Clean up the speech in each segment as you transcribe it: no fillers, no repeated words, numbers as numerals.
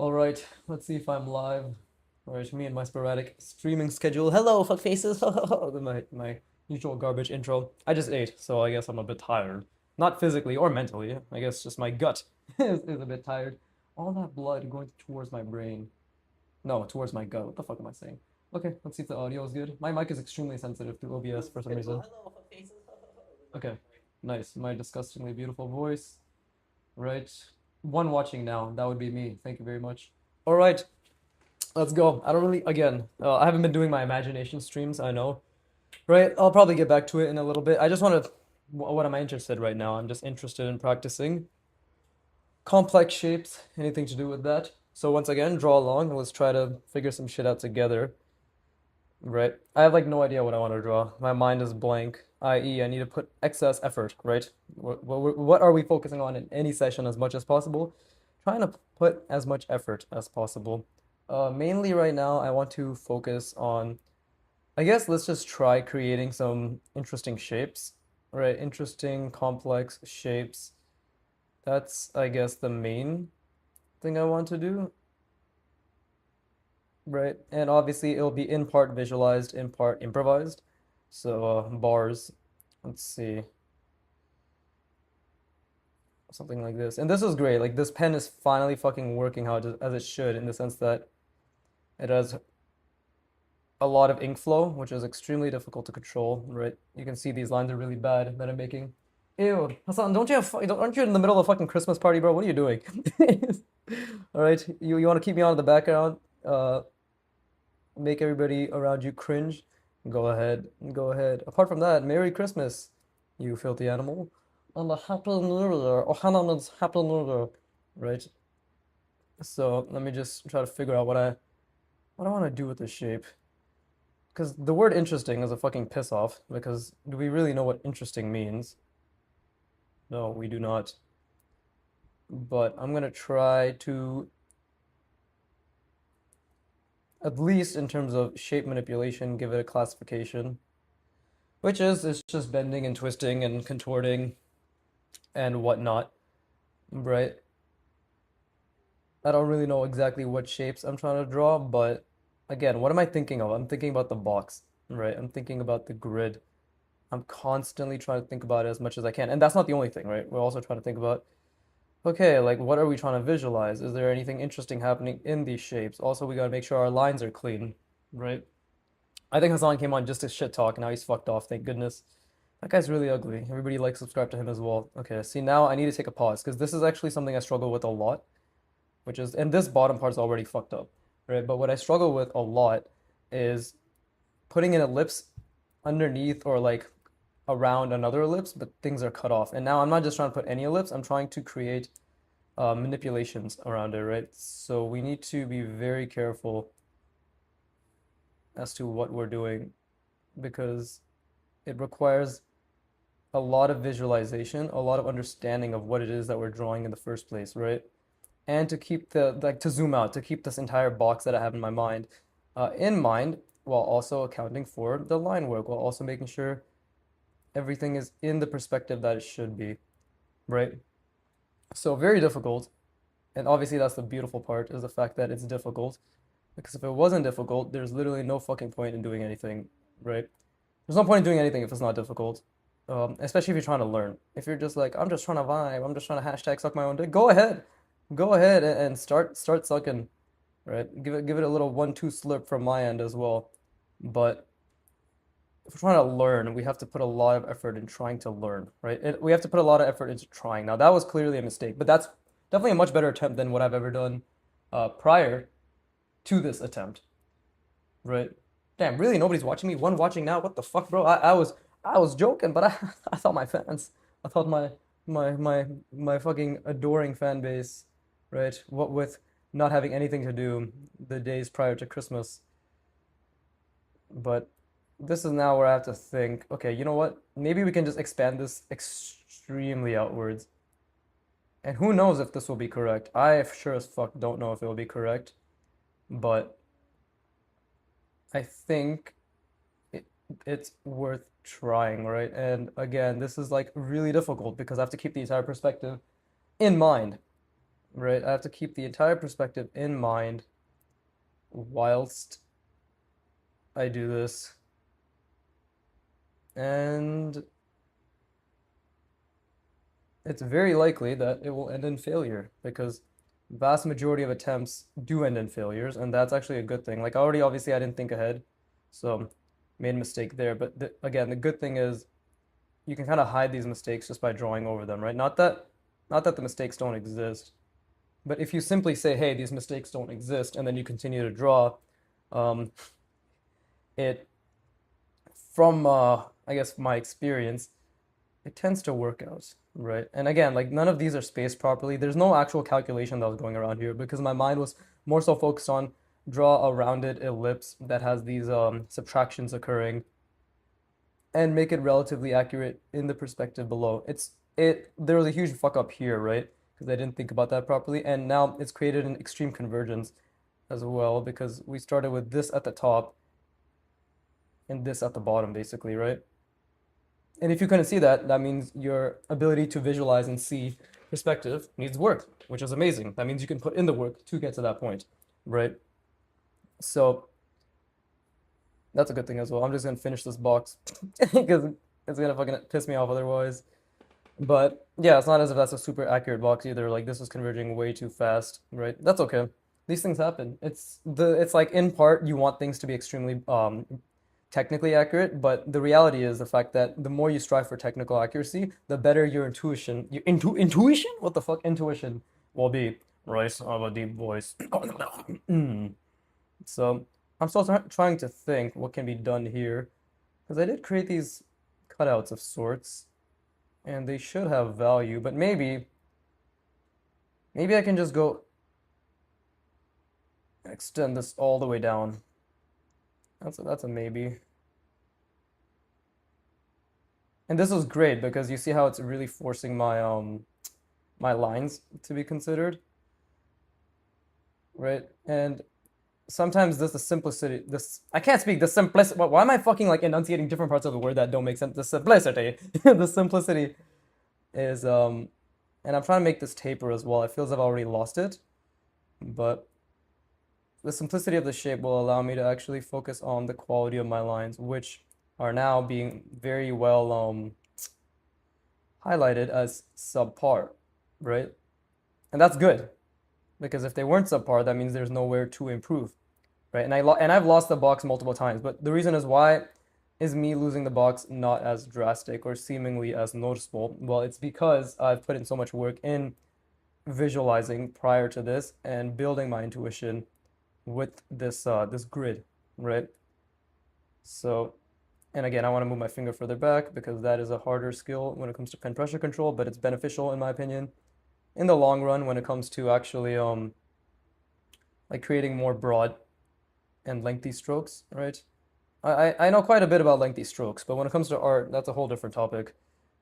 Alright, let's see if I'm live. Alright, me and my sporadic streaming schedule. Hello, fuckfaces! My usual garbage intro. I just ate, so I guess I'm a bit tired. Not physically or mentally. I guess just my gut is a bit tired. All that blood going towards my brain. No, towards my gut. What the fuck am I saying? Okay, let's see if the audio is good. My mic is extremely sensitive to OBS for some reason. Okay, nice. My disgustingly beautiful voice. Right. One watching now. That would be me. Thank you very much. All right, let's go. I don't really, again, I haven't been doing my imagination streams, I know. Right, I'll probably get back to it in a little bit. I just want to, what am I interested right now? I'm just interested in practicing complex shapes, anything to do with that. So once again, draw along and let's try to figure some shit out together. Right. I have like no idea what I want to draw. My mind is blank, i.e., I need to put excess effort, right? What are we focusing on in any session as much as possible? Trying to put as much effort as possible. Mainly right now, I want to focus on, I guess let's just try creating some interesting shapes, right? Interesting, complex shapes. That's, I guess, the main thing I want to do. Right. And obviously it'll be in part visualized, in part improvised. So bars, let's see, something like this. And this is great. Like this pen is finally fucking working as it should in the sense that it has a lot of ink flow, which is extremely difficult to control, right? You can see these lines are really bad that I'm making. Ew, Hassan, aren't you in the middle of a fucking Christmas party, bro? What are you doing? All right, you want to keep me on in the background? Make everybody around you cringe, go ahead, go ahead. Apart from that, Merry Christmas, you filthy animal. And a Happy New Year, or Hannah means Happy New Year, right? So let me just try to figure out what I want to do with this shape. Because the word interesting is a fucking piss off, because do we really know what interesting means? No, we do not. But I'm gonna try to, at least in terms of shape manipulation, give it a classification. Which is it's just bending and twisting and contorting and whatnot, right? I don't really know exactly what shapes I'm trying to draw, but again, what am I thinking of? I'm thinking about the box, right? I'm thinking about the grid. I'm constantly trying to think about it as much as I can. And that's not the only thing, right? We're also trying to think about, okay, like what are we trying to visualize? Is there anything interesting happening in these shapes? Also, we gotta make sure our lines are clean, right? I think Hassan came on just to shit talk, and now he's fucked off, thank goodness. That guy's really ugly. Everybody like subscribe to him as well. Okay, see now I need to take a pause because this is actually something I struggle with a lot, which is, and this bottom part's already fucked up, right? But what I struggle with a lot is putting an ellipse underneath or like around another ellipse, but things are cut off. And now I'm not just trying to put any ellipse, I'm trying to create manipulations around it, right? So we need to be very careful as to what we're doing because it requires a lot of visualization, a lot of understanding of what it is that we're drawing in the first place, right? And to keep like to zoom out, to keep this entire box that I have in mind, while also accounting for the line work, while also making sure everything is in the perspective that it should be, right? So very difficult. And obviously that's the beautiful part is the fact that it's difficult. Because if it wasn't difficult, there's literally no fucking point in doing anything, right? There's no point in doing anything if it's not difficult. Especially if you're trying to learn. If you're just like, I'm just trying to vibe, I'm just trying to hashtag suck my own dick, go ahead. Go ahead and start sucking, right? Give it a little 1-2 slurp from my end as well. But if we're trying to learn, we have to put a lot of effort in trying to learn, right? We have to put a lot of effort into trying. Now that was clearly a mistake, but that's definitely a much better attempt than what I've ever done prior to this attempt, right? Damn, really nobody's watching me. One watching now. What the fuck, bro? I was joking, but I thought my fans, I thought my fucking adoring fan base, right? What with not having anything to do the days prior to Christmas. But this is now where I have to think, okay, you know what? Maybe we can just expand this extremely outwards. And who knows if this will be correct? I sure as fuck don't know if it will be correct, but I think it, it's worth trying, right? And again, this is like really difficult because I have to keep the entire perspective in mind, right? I have to keep the entire perspective in mind whilst I do this. And it's very likely that it will end in failure because vast majority of attempts do end in failures, and that's actually a good thing. Like already, obviously, I didn't think ahead, so made a mistake there. But again, the good thing is you can kind of hide these mistakes just by drawing over them, right? Not that the mistakes don't exist, but if you simply say, "Hey, these mistakes don't exist," and then you continue to draw, um, it from I guess my experience, it tends to work out, right? And again, like none of these are spaced properly. There's no actual calculation that was going around here because my mind was more so focused on draw a rounded ellipse that has these subtractions occurring and make it relatively accurate in the perspective below. There was a huge fuck up here, right? Because I didn't think about that properly, and now it's created an extreme convergence as well because we started with this at the top and this at the bottom, basically, right? And if you couldn't see that, that means your ability to visualize and see perspective needs work, which is amazing. That means you can put in the work to get to that point, right? So that's a good thing as well. I'm just gonna finish this box because it's gonna fucking piss me off otherwise. But yeah, it's not as if that's a super accurate box either. Like this is converging way too fast, right? That's okay. These things happen. It's like in part you want things to be extremely technically accurate, but the reality is the fact that the more you strive for technical accuracy, the better your intuition? What the fuck? Intuition will be. Royce of a deep voice. So I'm still trying to think what can be done here. Because I did create these cutouts of sorts, and they should have value, but maybe I can just go extend this all the way down. That's a maybe. And this was great because you see how it's really forcing my lines to be considered, right? And sometimes this the simplicity this I can't speak the simplicity. Why am I fucking like enunciating different parts of the word that don't make sense? The simplicity, the simplicity is and I'm trying to make this taper as well. I feel as if I've already lost it, but the simplicity of the shape will allow me to actually focus on the quality of my lines, which are now being very well highlighted as subpar, right? And that's good because if they weren't subpar, that means there's nowhere to improve, right? And I've lost the box multiple times, but the reason is why is me losing the box not as drastic or seemingly as noticeable? Well, it's because I've put in so much work in visualizing prior to this and building my intuition with this grid, right? So, and again, I want to move my finger further back because that is a harder skill when it comes to pen pressure control, but it's beneficial in my opinion in the long run when it comes to actually like creating more broad and lengthy strokes, right? I know quite a bit about lengthy strokes, but when it comes to art, that's a whole different topic,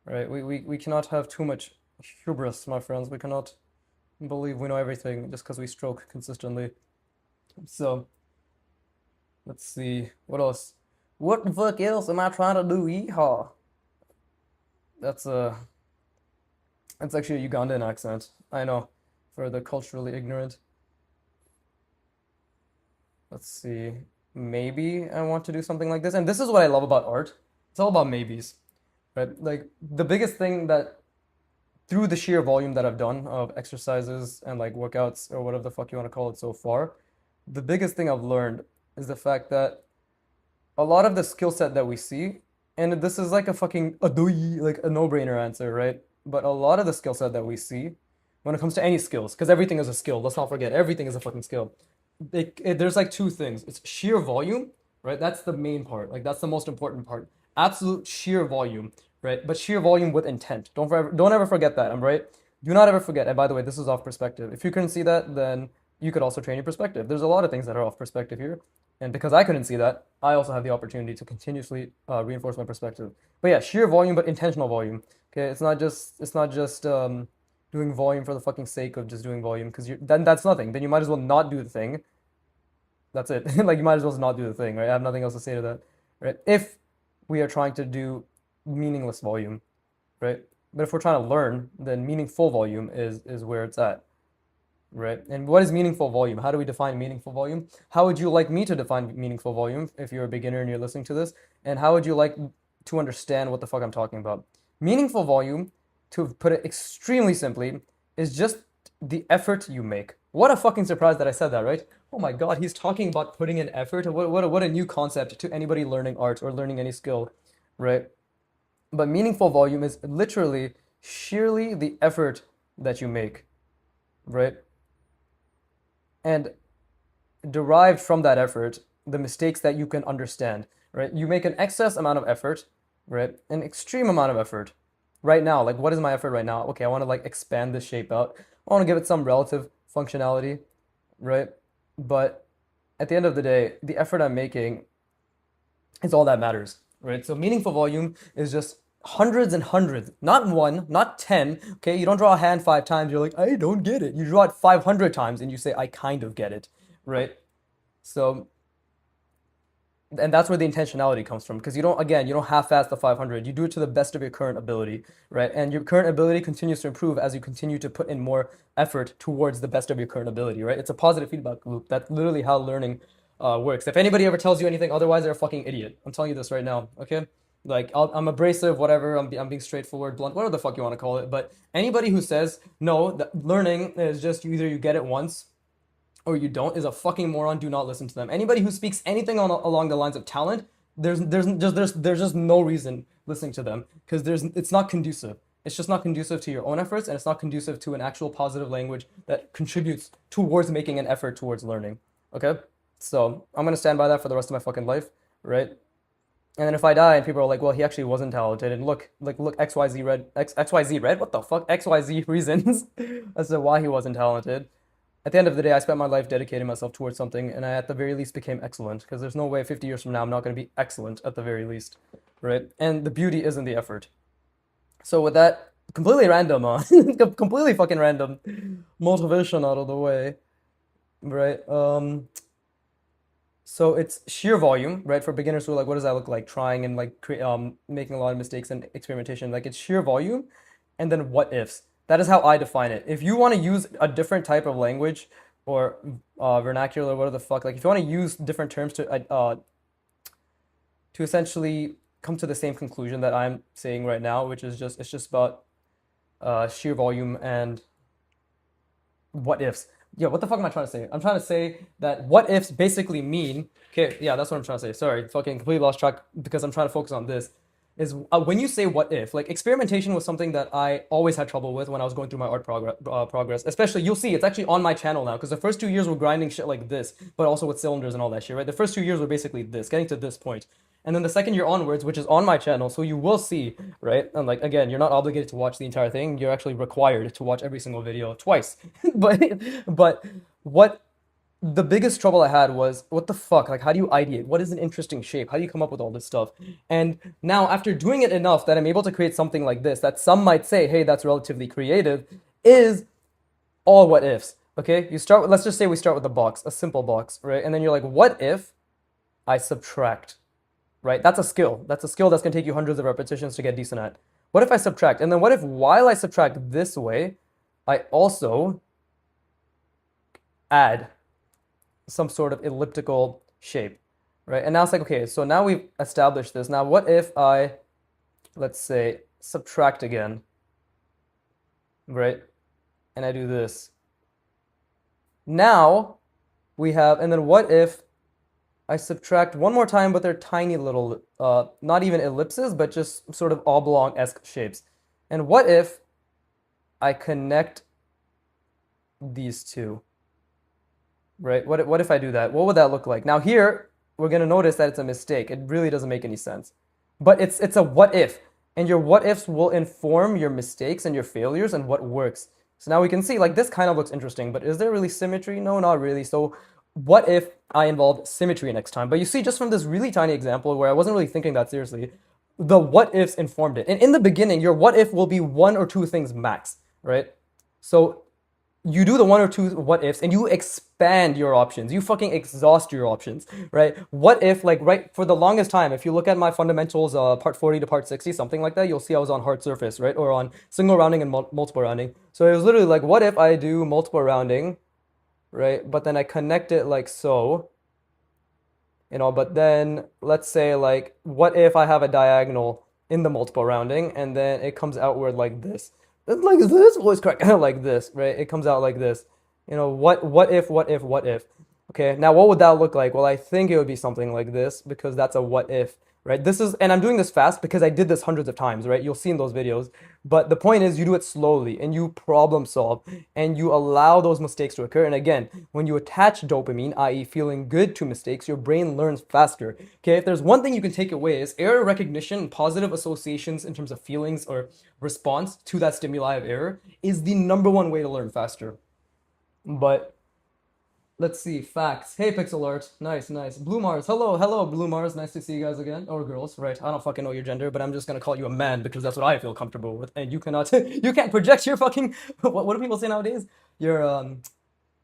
right? We cannot have too much hubris, my friends. We cannot believe we know everything just because we stroke consistently. So let's see what else. What the fuck else am I trying to do? Yeehaw! That's a that's actually a Ugandan accent. I know, for the culturally ignorant. Let's see. Maybe I want to do something like this. And this is what I love about art. It's all about maybes, right? Like the biggest thing that through the sheer volume that I've done of exercises and like workouts or whatever the fuck you want to call it so far, the biggest thing I've learned is the fact that a lot of the skill set that we see, and this is like a fucking like a no-brainer answer, right? But a lot of the skill set that we see when it comes to any skills, because everything is a skill. Let's not forget, everything is a fucking skill. There's like two things. It's sheer volume, right? That's the main part. Like that's the most important part. Absolute sheer volume, right? But sheer volume with intent. Don't ever forget that. I'm right. Do not ever forget. And by the way, this is off perspective. If you couldn't see that, then you could also train your perspective. There's a lot of things that are off perspective here. And because I couldn't see that, I also have the opportunity to continuously reinforce my perspective. But yeah, sheer volume, but intentional volume. Okay, it's not just doing volume for the fucking sake of just doing volume because then that's nothing. Then you might as well not do the thing. That's it. Like you might as well not do the thing, right? I have nothing else to say to that, right? If we are trying to do meaningless volume, right? But if we're trying to learn, then meaningful volume is where it's at. right? And what is meaningful volume? How do we define meaningful volume? How would you like me to define meaningful volume if you're a beginner and you're listening to this? And how would you like to understand what the fuck I'm talking about? Meaningful volume, to put it extremely simply, is just the effort you make. What a fucking surprise that I said that, right? Oh my God, he's talking about putting in effort. What a new concept to anybody learning art or learning any skill, right? But meaningful volume is literally sheerly the effort that you make, right? And derived from that effort, the mistakes that you can understand, right? You make an excess amount of effort, right? An extreme amount of effort. Right now, like what is my effort right now? Okay, I want to like expand this shape out. I want to give it some relative functionality, right? But at the end of the day, the effort I'm making is all that matters, right? So meaningful volume is just hundreds and hundreds, not one, not 10. Okay, you don't draw a hand 5 times, you're like, I don't get it. You draw it 500 times and you say, I kind of get it, right? So, and that's where the intentionality comes from, because you don't, again, you don't half-ass the 500. You do it to the best of your current ability, right? And your current ability continues to improve as you continue to put in more effort towards the best of your current ability, right? It's a positive feedback loop. That's literally how learning works. If anybody ever tells you anything otherwise, they're a fucking idiot. I'm telling you this right now, okay? Like, I'm abrasive, whatever. I'm being straightforward, blunt, whatever the fuck you want to call it. But anybody who says no, that learning is just either you get it once or you don't is a fucking moron. Do not listen to them. Anybody who speaks anything along the lines of talent, there's just no reason listening to them, because it's not conducive. It's just not conducive to your own efforts, and it's not conducive to an actual positive language that contributes towards making an effort towards learning. Okay, so I'm gonna stand by that for the rest of my fucking life, right? And then if I die and people are like, well, he actually wasn't talented, and look, XYZ red, XYZ red, what the fuck, XYZ reasons as to why he wasn't talented. At the end of the day, I spent my life dedicating myself towards something, and I at the very least became excellent, because there's no way 50 years from now I'm not going to be excellent at the very least, right? And the beauty is in the effort. So with that completely random, completely fucking random motivation out of the way, right? So it's sheer volume, right? For beginners who are like, what does that look like? Trying and like making a lot of mistakes and experimentation. Like it's sheer volume, and then what ifs. That is how I define it. If you want to use a different type of language or vernacular, whatever the fuck, like if you want to use different terms to essentially come to the same conclusion that I'm saying right now, which is just it's just about sheer volume and what ifs. Yeah, what the fuck am I trying to say? I'm trying to say that what ifs basically mean. Okay, yeah, that's what I'm trying to say. Sorry, fucking completely lost track because I'm trying to focus on this. Is when you say what if, like experimentation was something that I always had trouble with when I was going through my art progress. Especially, you'll see it's actually on my channel now, because the first 2 years were grinding shit like this, but also with cylinders and all that shit, right? The first 2 years were basically this, getting to this point. And then the second year onwards, which is on my channel, so you will see, right? And like again, you're not obligated to watch the entire thing. You're actually required to watch every single video twice. but what the biggest trouble I had was, what the fuck? Like, how do you ideate? What is an interesting shape? How do you come up with all this stuff? And now, after doing it enough that I'm able to create something like this, that some might say, hey, that's relatively creative, is all what ifs. Okay, you start with, let's just say we start with a box, a simple box, right? And then you're like, what if I subtract? Right? That's a skill. That's a skill that's gonna take you hundreds of repetitions to get decent at. What if I subtract? And then what if while I subtract this way, I also add some sort of elliptical shape, right? And now it's like, okay, so now we've established this. Now what if I, let's say, subtract again, right? And I do this. Now we have, and then what if I subtract one more time, but they're tiny little, not even ellipses, but just sort of oblong-esque shapes. And what if I connect these two? Right? What if I do that? What would that look like? Now here, we're going to notice that it's a mistake. It really doesn't make any sense. But it's a what if. And your what ifs will inform your mistakes and your failures and what works. So now we can see, like, this kind of looks interesting, but is there really symmetry? No, not really. So what if I involved symmetry next time? But you see, just from this really tiny example where I wasn't really thinking that seriously, the what ifs informed it. And in the beginning, your what if will be one or two things max, right? So you do the one or two what ifs and you expand your options. You fucking exhaust your options, right? What if, like, right, for the longest time, if you look at my fundamentals, part 40 to part 60, something like that, you'll see I was on hard surface, right? Or on single rounding and multiple rounding. So it was literally like, what if I do multiple rounding right? But then I connect it like so, but then let's say like, what if I have a diagonal in the multiple rounding and then it comes outward like this? Like this voice crack like this, right? It comes out like this. What if? Okay, now what would that look like? Well, I think it would be something like this because that's a what if, right? And I'm doing this fast because I did this hundreds of times, right? You'll see in those videos. But the point is, you do it slowly and you problem solve and you allow those mistakes to occur. And again, when you attach dopamine, i.e., feeling good to mistakes, your brain learns faster. Okay, if there's one thing you can take away is error recognition and positive associations in terms of feelings or response to that stimuli of error is the number one way to learn faster. But let's see, facts. Hey, Pixel Art. Nice, nice. Blue Mars. Hello, hello, Blue Mars. Nice to see you guys again. Or girls, right? I don't fucking know your gender, but I'm just gonna call you a man because that's what I feel comfortable with. And you cannot, you can't project your fucking, what do people say nowadays? Your,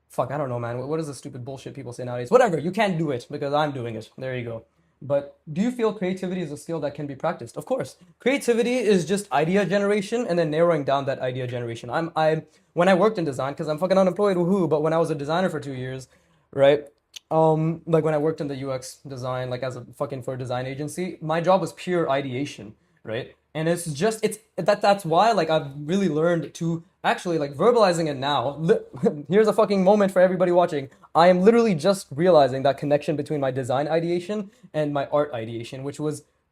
fuck, I don't know, man. What is the stupid bullshit people say nowadays? Whatever, you can't do it because I'm doing it. There you go. But do you feel creativity is a skill that can be practiced? Of course. Creativity is just idea generation and then narrowing down that idea generation. When I worked in design, because I'm fucking unemployed, woohoo, but when I was a designer for 2 years, right? Like when I worked in the UX design, like as a fucking for a design agency, my job was pure ideation, right? And that's why like I've really learned to actually like verbalizing it now. Here's a fucking moment for everybody watching. I am literally just realizing that connection between my design ideation and my art ideation,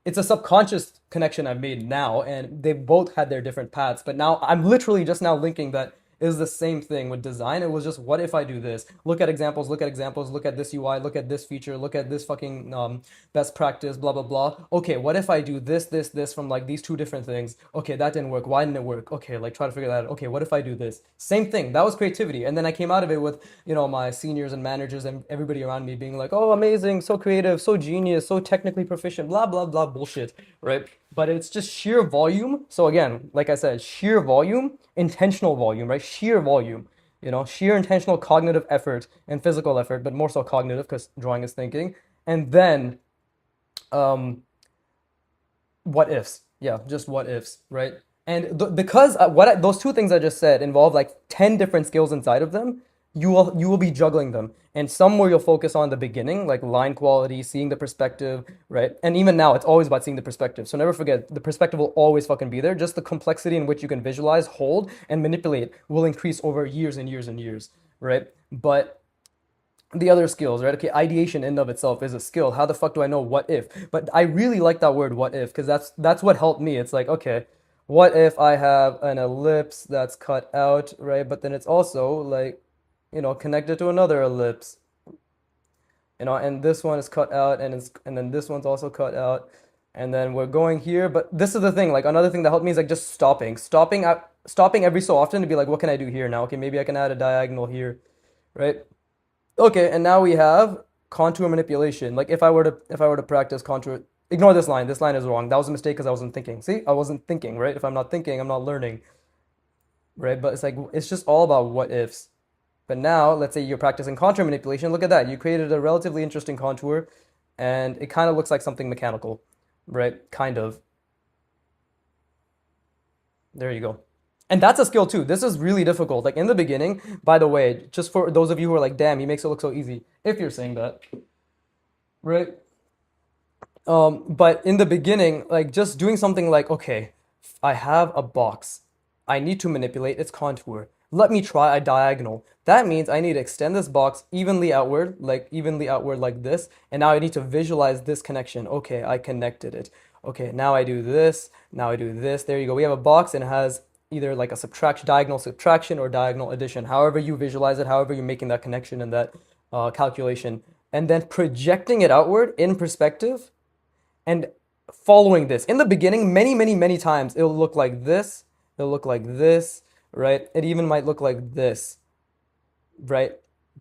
it's a subconscious connection I've made now, and they've both had their different paths. But now I'm literally just now linking that is the same thing with design. It was just, what if I do this? Look at examples, look at examples, look at this UI, look at this feature, look at this fucking best practice, blah, blah, blah. Okay, what if I do this from like these two different things? Okay, that didn't work. Why didn't it work? Okay, like try to figure that out. Okay, what if I do this? Same thing. That was creativity. And then I came out of it with, my seniors and managers and everybody around me being like, oh, amazing, so creative, so genius, so technically proficient, blah, blah, blah, bullshit, right? But it's just sheer volume. So again, like I said, sheer volume, intentional volume, right? Sheer volume, sheer intentional cognitive effort and physical effort, but more so cognitive because drawing is thinking. And then um, what ifs. Yeah, just what ifs, right? And because those two things I just said involve like 10 different skills inside of them, you will be juggling them. And somewhere you'll focus on the beginning, like line quality, seeing the perspective, right? And even now, it's always about seeing the perspective. So never forget, the perspective will always fucking be there. Just the complexity in which you can visualize, hold, and manipulate will increase over years and years and years, right? But the other skills, right? Okay, ideation in and of itself is a skill. How the fuck do I know what if? But I really like that word what if because that's what helped me. It's like, okay, what if I have an ellipse that's cut out, right? But then it's also like, connected to another ellipse, and this one is cut out and then this one's also cut out. And then we're going here, but this is the thing, like another thing that helped me is like just stopping every so often to be like, what can I do here now? Okay, maybe I can add a diagonal here, right? Okay, and now we have contour manipulation. Like if I were to practice contour, ignore this line. This line is wrong. That was a mistake because I wasn't thinking. See, I wasn't thinking, right? If I'm not thinking, I'm not learning, right? But it's like it's just all about what ifs. But now, let's say you're practicing contour manipulation. Look at that. You created a relatively interesting contour, and it kind of looks like something mechanical, right? Kind of. There you go. And that's a skill too. This is really difficult. Like in the beginning, by the way, just for those of you who are like, damn, he makes it look so easy. If you're saying that, right? But in the beginning, like just doing something like, okay, I have a box. I need to manipulate its contour. Let me try a diagonal. That means I need to extend this box evenly outward like this. And now I need to visualize this connection. Okay, I connected it. Okay, now I do this. Now I do this. There you go. We have a box and it has either like a diagonal subtraction or diagonal addition. However you visualize it, however you're making that connection and that calculation. And then projecting it outward in perspective and following this. In the beginning, many, many, many times, it'll look like this. It'll look like this, right? It even might look like this, right?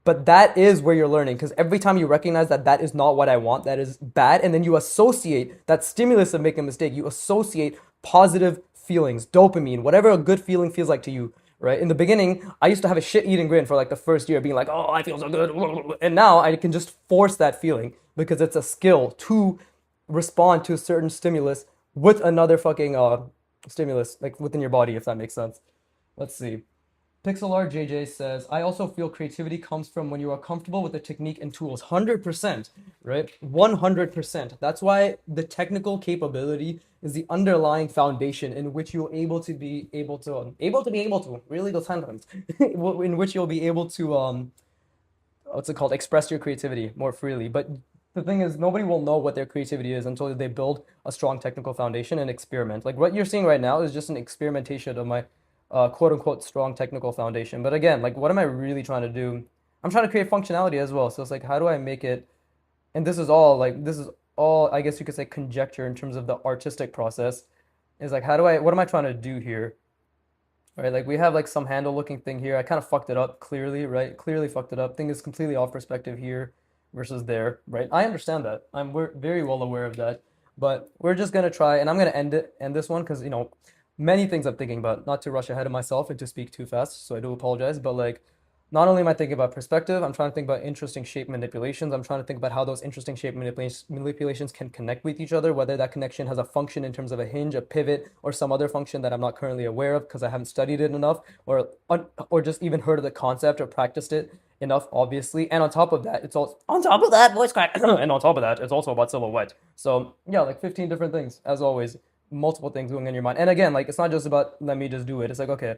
But that is where you're learning because every time you recognize that that is not what I want, that is bad, and then you associate that stimulus of making a mistake, you associate positive feelings, dopamine, whatever a good feeling feels like to you, right? In the beginning, I used to have a shit eating grin for like the first year, being like, oh, I feel so good. And now I can just force that feeling because it's a skill to respond to a certain stimulus with another fucking stimulus, like within your body, if that makes sense. Let's see. Pixel Art JJ says, I also feel creativity comes from when you are comfortable with the technique and tools. 100%, right? 100%. That's why the technical capability is the underlying foundation in which you'll really the sentence, in which you'll be able to, what's it called, express your creativity more freely. But the thing is, nobody will know what their creativity is until they build a strong technical foundation and experiment. Like what you're seeing right now is just an experimentation of my quote unquote strong technical foundation. But again, like what am I really trying to do? I'm trying to create functionality as well. So it's like, how do I make it? And this is all, I guess you could say, conjecture in terms of the artistic process. Is like, what am I trying to do here? Right, like we have like some handle looking thing here. I kind of fucked it up clearly, right? Clearly fucked it up. Thing is completely off perspective here versus there, right? I understand that. We're very well aware of that. But we're just gonna try, and I'm gonna end this one because many things I'm thinking about, not to rush ahead of myself and to speak too fast, so I do apologize. But like, not only am I thinking about perspective, I'm trying to think about interesting shape manipulations. I'm trying to think about how those interesting shape manipulations can connect with each other, whether that connection has a function in terms of a hinge, a pivot, or some other function that I'm not currently aware of because I haven't studied it enough, or just even heard of the concept or practiced it enough, obviously. And on top of that, it's all on top of that, voice crack, and on top of that, it's also about silhouette. So yeah, like 15 different things as always, multiple things going in your mind. And again, like it's not just about let me just do it. It's like, okay,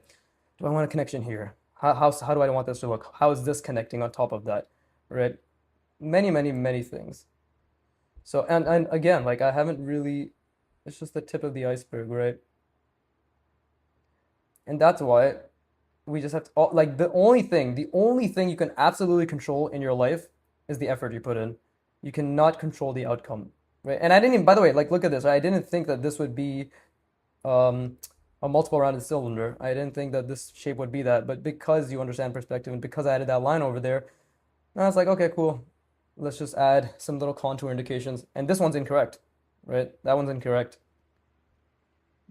do I want a connection here? How do I want this to look? How is this connecting on top of that? Right? Many, many, many things. So, and again, like I haven't really, it's just the tip of the iceberg, right? And that's why we just have to, like the only thing you can absolutely control in your life is the effort you put in. You cannot control the outcome, right? And I didn't even, by the way, like look at this, right? I didn't think that this would be um, a multiple rounded cylinder. I didn't think that this shape would be that, but because you understand perspective and because I added that line over there, I was like, okay, cool. Let's just add some little contour indications. And this one's incorrect, right? That one's incorrect.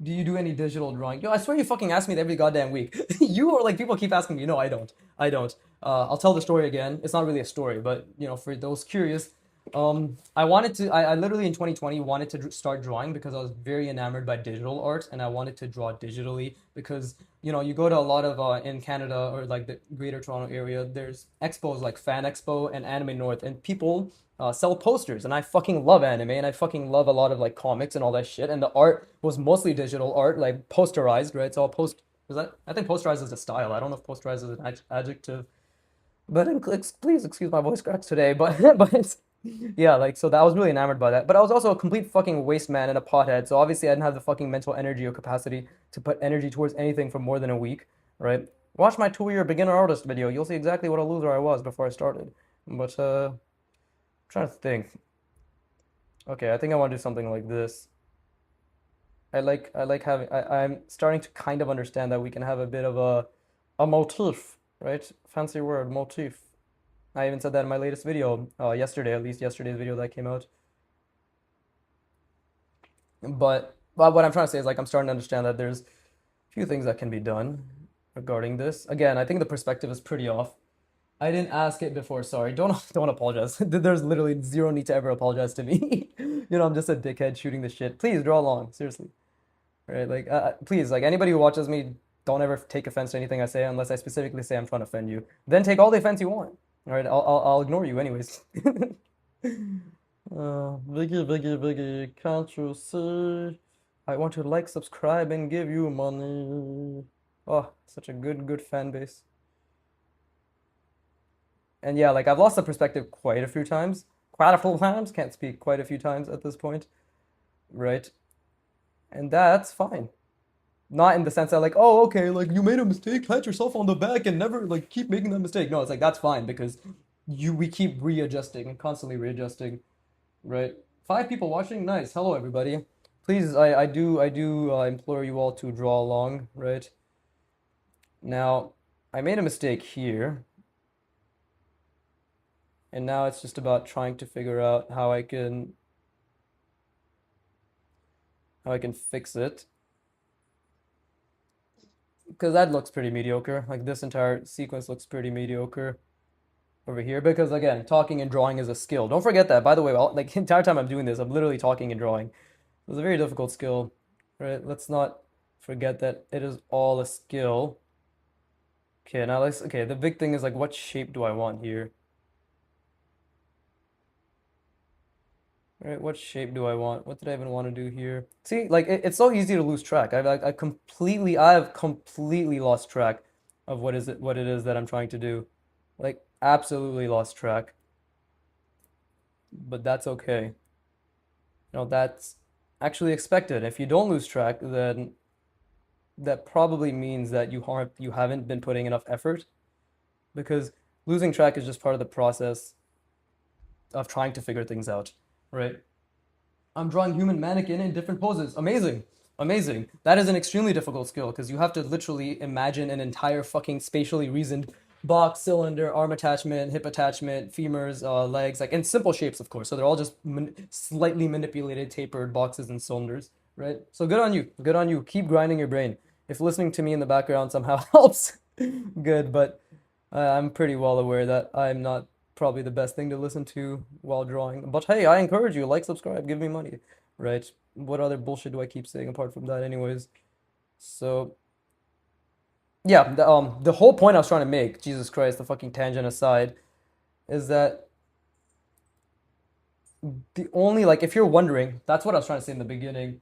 Do you do any digital drawing? Yo, I swear you fucking ask me that every goddamn week. You or like people keep asking me. No, I don't. I don't. I'll tell the story again. It's not really a story, but for those curious, I literally in 2020 wanted to start drawing because I was very enamored by digital art and I wanted to draw digitally because you go to a lot of in Canada or like the Greater Toronto area, there's expos like Fan Expo and Anime North, and people sell posters, and I fucking love anime and I fucking love a lot of like comics and all that shit, and the art was mostly digital art, like posterized, right? It's all post. Is that? I think posterized is a style. I don't know if posterized is an adjective, but please excuse my voice cracks today. But but yeah, like so that I was really enamored by that. But I was also a complete fucking waste man and a pothead. So obviously I didn't have the fucking mental energy or capacity to put energy towards anything for more than a week, right? Watch my 2 year beginner artist video. You'll see exactly what a loser I was before I started. But I'm trying to think. Okay, I think I want to do something like this. I like having I'm starting to kind of understand that we can have a bit of a motif, right? Fancy word, motif. I even said that in my latest video, yesterday, at least yesterday's video that came out. But what I'm trying to say is like I'm starting to understand that there's a few things that can be done regarding this. Again, I think the perspective is pretty off. I didn't ask it before, sorry. Don't apologize. There's literally zero need to ever apologize to me. I'm just a dickhead shooting the shit. Please draw along, seriously. Right? Like please, like anybody who watches me, don't ever take offense to anything I say unless I specifically say I'm trying to offend you. Then take all the offense you want. All right, I'll ignore you anyways. Biggie, biggie, biggie, can't you see? I want to like, subscribe, and give you money. Oh, such a good fan base. And yeah, like I've lost the perspective quite a few times. Quite a few times, can't speak quite a few times at this point, right? And that's fine. Not in the sense that like, oh, okay, like you made a mistake, pat yourself on the back and never like keep making that mistake. No, it's like that's fine because we keep readjusting and constantly readjusting, right? 5 people watching, nice. Hello, everybody. Please, I do implore you all to draw along, right? Now, I made a mistake here, and now it's just about trying to figure out how I can fix it. Because that looks pretty mediocre. Like this entire sequence looks pretty mediocre over here. Because again, talking and drawing is a skill. Don't forget that. By the way, like the entire time I'm doing this, I'm literally talking and drawing. It's a very difficult skill, right? Let's not forget that it is all a skill. Okay, now let's, okay, the big thing is like, what shape do I want here? Right, what shape do I want? What did I even want to do here? See, like it's so easy to lose track. I have completely lost track of what it is that I'm trying to do. Like absolutely lost track. But that's okay. That's actually expected. If you don't lose track, then that probably means that you haven't been putting enough effort because losing track is just part of the process of trying to figure things out, right? I'm drawing human mannequin in different poses. Amazing. Amazing. That is an extremely difficult skill because you have to literally imagine an entire fucking spatially reasoned box, cylinder, arm attachment, hip attachment, femurs, legs, like in simple shapes, of course. So they're all just slightly manipulated, tapered boxes and cylinders, right? So good on you. Good on you. Keep grinding your brain. If listening to me in the background somehow helps, good. But I'm pretty well aware that I'm not probably the best thing to listen to while drawing. But hey, I encourage you, like, subscribe, give me money, right? What other bullshit do I keep saying apart from that, anyways? So yeah, the whole point I was trying to make, Jesus Christ, the fucking tangent aside, is that the only like if you're wondering, that's what I was trying to say in the beginning,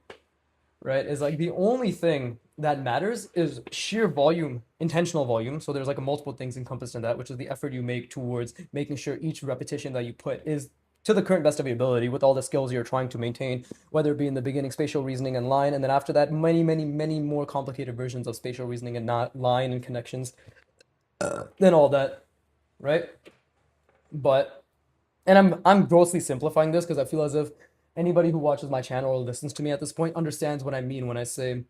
right? Is like the only thing that matters is sheer volume, intentional volume. So there's like a multiple things encompassed in that, which is the effort you make towards making sure each repetition that you put is to the current best of your ability with all the skills you're trying to maintain, whether it be in the beginning spatial reasoning and line, and then after that, many, many, many more complicated versions of spatial reasoning and not line and connections, then all that, right? But and I'm grossly simplifying this because I feel as if anybody who watches my channel or listens to me at this point understands what I mean when I say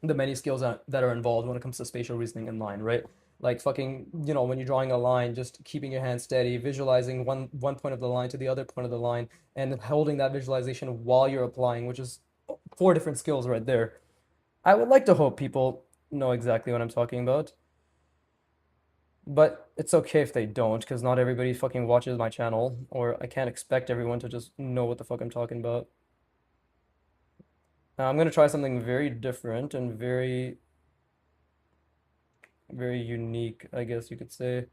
the many skills that are involved when it comes to spatial reasoning in line, right? Like fucking, when you're drawing a line, just keeping your hand steady, visualizing one point of the line to the other point of the line, and holding that visualization while you're applying, which is four different skills right there. I would like to hope people know exactly what I'm talking about, but it's okay if they don't, because not everybody fucking watches my channel, or I can't expect everyone to just know what the fuck I'm talking about. Now I'm gonna try something very different and very very unique, I guess you could say,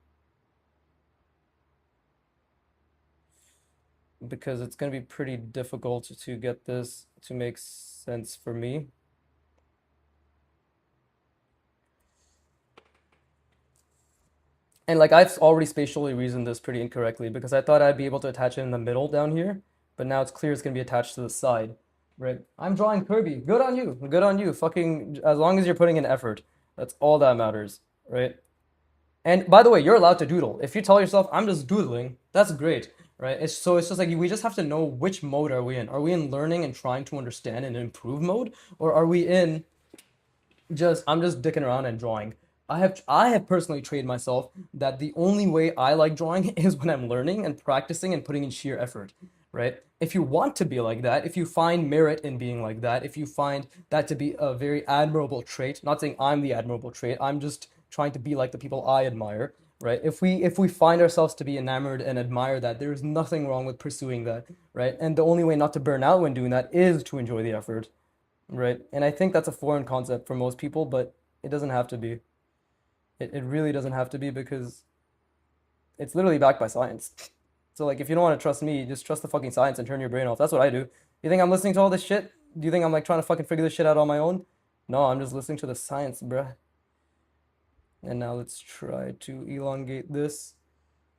because it's going to be pretty difficult to get this to make sense for me. And like I've already spatially reasoned this pretty incorrectly because I thought I'd be able to attach it in the middle down here, but now it's clear it's going to be attached to the side, right? I'm drawing Kirby. Good on you. Good on you. Fucking as long as you're putting in effort, that's all that matters, right? And by the way, you're allowed to doodle. If you tell yourself, I'm just doodling, that's great, right? It's just like we just have to know which mode are we in. Are we in learning and trying to understand and improve mode? Or are we in just I'm just dicking around and drawing? I have personally trained myself that the only way I like drawing is when I'm learning and practicing and putting in sheer effort, right? If you want to be like that, if you find merit in being like that, if you find that to be a very admirable trait, not saying I'm the admirable trait, I'm just trying to be like the people I admire, right? If we find ourselves to be enamored and admire that, there is nothing wrong with pursuing that, right? And the only way not to burn out when doing that is to enjoy the effort, right? And I think that's a foreign concept for most people, but it doesn't have to be. It really doesn't have to be because it's literally backed by science. So like if you don't want to trust me, just trust the fucking science and turn your brain off. That's what I do. You think I'm listening to all this shit? Do you think I'm like trying to fucking figure this shit out on my own? No, I'm just listening to the science, bruh. And now let's try to elongate this,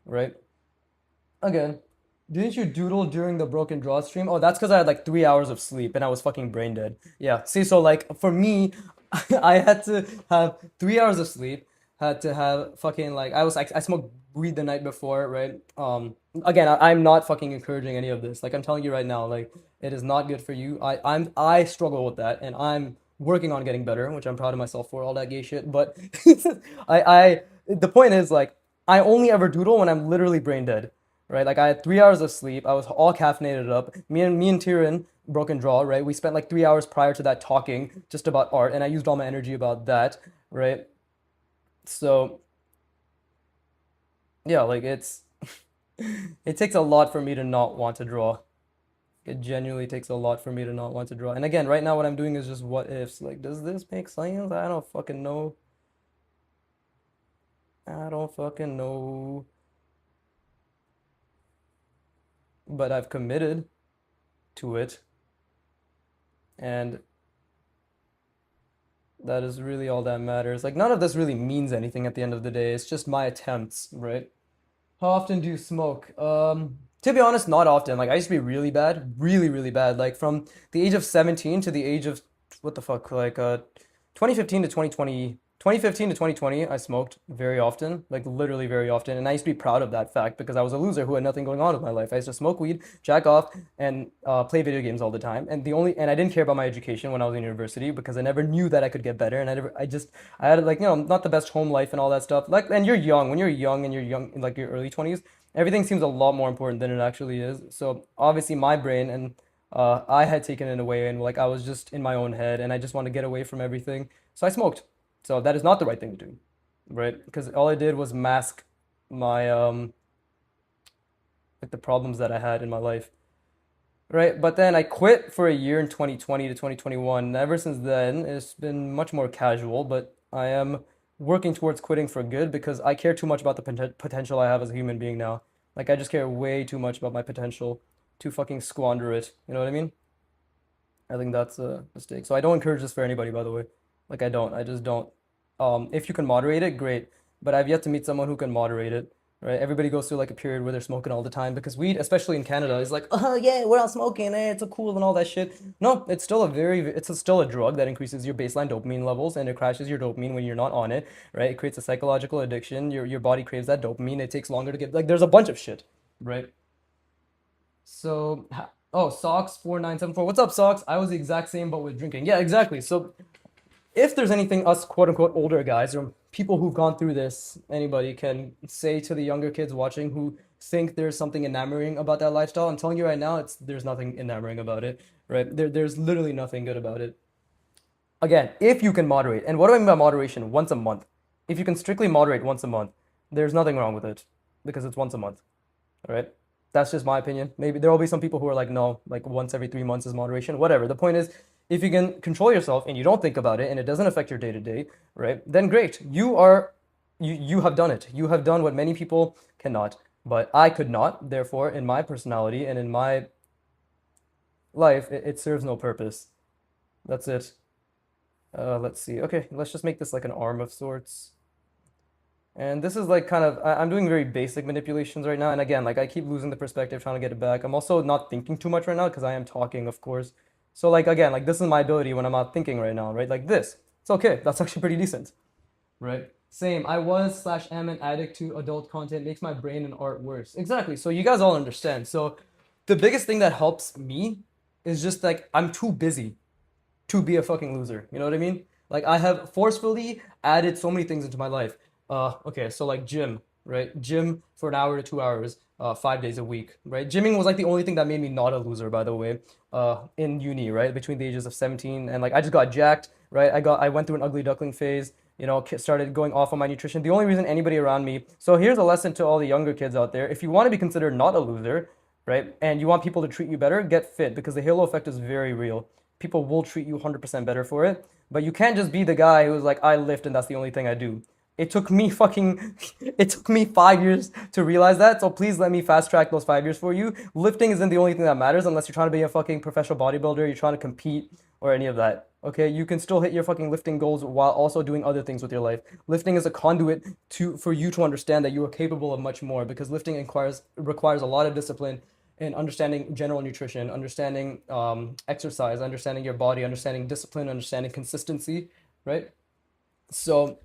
right? Again, didn't you doodle during the broken draw stream? Oh, that's because I had like 3 hours of sleep and I was fucking brain dead. Yeah, see, so like for me, I had to have 3 hours of sleep, had to have fucking like I smoked weed the night before, right? Again, I'm not fucking encouraging any of this. Like I'm telling you right now, like it is not good for you. I struggle with that and I'm working on getting better, which I'm proud of myself for all that gay shit. But the point is like I only ever doodle when I'm literally brain dead, right? Like I had 3 hours of sleep. I was all caffeinated up. Me and Tyrion, broken draw, right? We spent like 3 hours prior to that talking just about art, and I used all my energy about that, right? So yeah, like it takes a lot for me to not want to draw. It genuinely takes a lot for me to not want to draw. And again, right now what I'm doing is just what ifs. Like, does this make sense? I don't fucking know. don't fucking know. But I've committed to it, and that is really all that matters. Like, none of this really means anything at the end of the day. It's just my attempts, right? How often do you smoke? To be honest, not often. Like, I used to be really bad, really, really bad. Like, from the age of 17 to the age of, what the fuck, 2015 to 2020, 2015 to 2020, I smoked very often, like literally very often. And I used to be proud of that fact because I was a loser who had nothing going on with my life. I used to smoke weed, jack off, and play video games all the time. And I didn't care about my education when I was in university because I never knew that I could get better. And I had like, not the best home life and all that stuff. Like, and you're young, when you're young and you're young in like your early 20s, everything seems a lot more important than it actually is. So obviously my brain and I had taken it away and like I was just in my own head and I just wanted to get away from everything. So I smoked. So that is not the right thing to do, right? Because all I did was mask my like the problems that I had in my life, right? But then I quit for a year in 2020 to 2021. And ever since then, it's been much more casual, but I am working towards quitting for good because I care too much about the potential I have as a human being now. Like I just care way too much about my potential to fucking squander it. You know what I mean? I think that's a mistake. So I don't encourage this for anybody, by the way. Like I don't. I just don't. If you can moderate it, great. But I've yet to meet someone who can moderate it. Right? Everybody goes through like a period where they're smoking all the time because weed, especially in Canada, is like, oh yeah, we're all smoking, it's so cool and all that shit. No, still a drug that increases your baseline dopamine levels and it crashes your dopamine when you're not on it, right? It creates a psychological addiction. Your body craves that dopamine. It takes longer to get like there's a bunch of shit, right? So, oh, Socks 4974. What's up, Socks? I was the exact same, but with drinking. Yeah, exactly. So, if there's anything us quote unquote older guys or people who've gone through this, anybody can say to the younger kids watching who think there's something enamoring about that lifestyle, I'm telling you right now, there's nothing enamoring about it, right? There's literally nothing good about it. Again, if you can moderate, and what do I mean by moderation? Once a month. If you can strictly moderate once a month, there's nothing wrong with it because it's once a month. All right. That's just my opinion. Maybe there will be some people who are like, no, like once every 3 months is moderation, whatever. The point is, if you can control yourself and you don't think about it and it doesn't affect your day to day, right? Then great. You have done it. You have done what many people cannot, but I could not. Therefore, in my personality and in my life, it serves no purpose. That's it. Let's see. Okay, let's just make this like an arm of sorts. And this is like kind of, I'm doing very basic manipulations right now. And again, like I keep losing the perspective trying to get it back. I'm also not thinking too much right now because I am talking, of course. So like again, like this is my ability when I'm not thinking right now, right? Like this. It's okay. That's actually pretty decent, right? Same. I was slash am an addict to adult content. Makes my brain and art worse. Exactly. So you guys all understand. So the biggest thing that helps me is just like I'm too busy to be a fucking loser. You know what I mean? Like I have forcefully added so many things into my life. Okay, so like gym, right? Gym for an hour to 2 hours, 5 days a week, right? Gymming was like the only thing that made me not a loser, by the way, in uni, right? Between the ages of 17 and like I just got jacked, right? I went through an ugly duckling phase, started going off on my nutrition. The only reason anybody around me, so here's a lesson to all the younger kids out there. If you want to be considered not a loser, right? And you want people to treat you better, get fit because the halo effect is very real. People will treat you 100% better for it. But you can't just be the guy who's like, I lift and that's the only thing I do. It took me fucking, it took me 5 years to realize that. So please let me fast track those 5 years for you. Lifting isn't the only thing that matters unless you're trying to be a fucking professional bodybuilder, you're trying to compete or any of that. Okay, you can still hit your fucking lifting goals while also doing other things with your life. Lifting is a conduit for you to understand that you are capable of much more because lifting requires a lot of discipline in understanding general nutrition, understanding exercise, understanding your body, understanding discipline, understanding consistency, right? So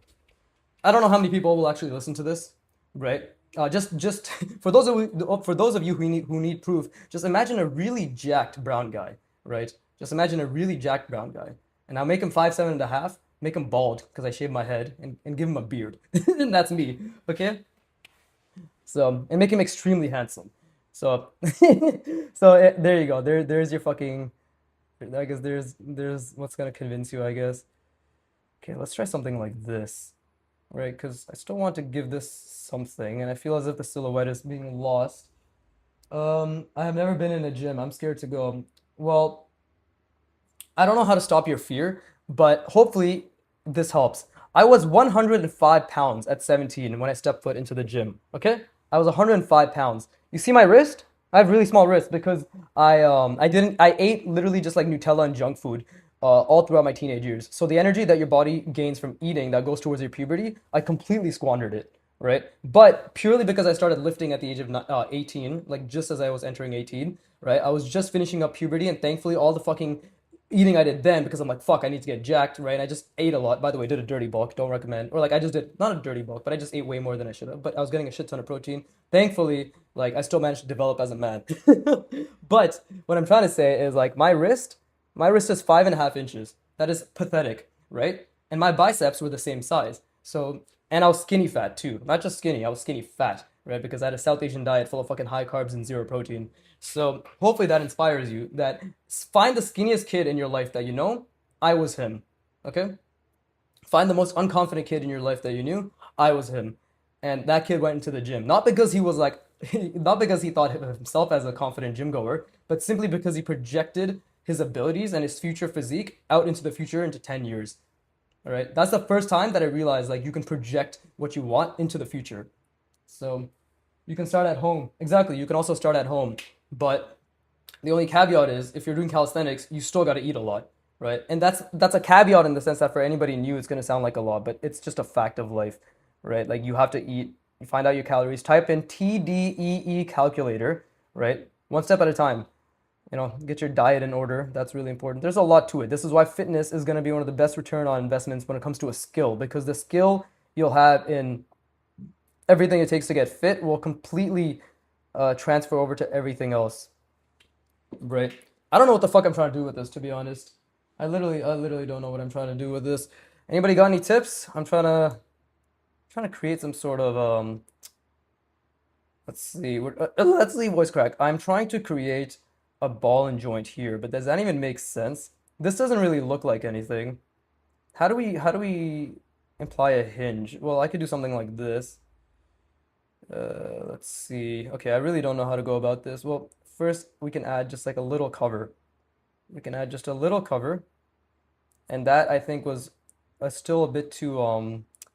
I don't know how many people will actually listen to this, right? Just for those of you who need proof, just imagine a really jacked brown guy, right? Just imagine a really jacked brown guy, and I'll make him 5'7.5", make him bald because I shaved my head, and give him a beard, and that's me, okay? So and make him extremely handsome. So there you go. There's your fucking. I guess there's what's gonna convince you, I guess. Okay, let's try something like this, right? Because I still want to give this something, and I feel as if the silhouette is being lost. I have never been in a gym. I'm scared to go. Well, I don't know how to stop your fear, but hopefully this helps. I was 105 pounds at 17 when I stepped foot into the gym. Okay, I was 105 pounds. You see my wrist? I have really small wrists because I ate literally just like Nutella and junk food all throughout my teenage years. So the energy that your body gains from eating that goes towards your puberty, I completely squandered it, right? But purely because I started lifting at the age of 18, like just as I was entering 18, right? I was just finishing up puberty, and thankfully all the fucking eating I did then, because I'm like, fuck, I need to get jacked, right? And I just ate a lot. By the way, did a dirty bulk, don't recommend. Or like I just did not a dirty bulk, but I just ate way more than I should have. But I was getting a shit ton of protein. Thankfully, like I still managed to develop as a man. But what I'm trying to say is like my wrist is 5.5 inches. That is pathetic, right? And my biceps were the same size. So, and I was skinny fat too. Not just skinny, I was skinny fat, right? Because I had a South Asian diet full of fucking high carbs and zero protein. So hopefully that inspires you that find the skinniest kid in your life that you know. I was him. Okay? Find the most unconfident kid in your life that you knew. I was him. And that kid went into the gym. Not because he was like, not because he thought of himself as a confident gym goer, but simply because he projected his abilities and his future physique out into the future into 10 years. All right. That's the first time that I realized like you can project what you want into the future. So you can start at home. Exactly. You can also start at home. But the only caveat is if you're doing calisthenics, you still got to eat a lot, right? And that's a caveat in the sense that for anybody new, it's going to sound like a lot, but it's just a fact of life, right? Like you have to eat, you find out your calories, type in TDEE calculator, right? One step at a time. Get your diet in order. That's really important. There's a lot to it. This is why fitness is going to be one of the best return on investments when it comes to a skill, because the skill you'll have in everything it takes to get fit will completely transfer over to everything else. Right. I don't know what the fuck I'm trying to do with this, to be honest. I literally don't know what I'm trying to do with this. Anybody got any tips? I'm trying to create some sort of let's see, let's see, voice crack. I'm trying to create a ball and joint here, but does that even make sense? This doesn't really look like anything. How do we imply a hinge? Well, I could do something like this. Let's see. Okay, I really don't know how to go about this. Well, first we can add just like a little cover. We can add just a little cover, and that I think was still a bit too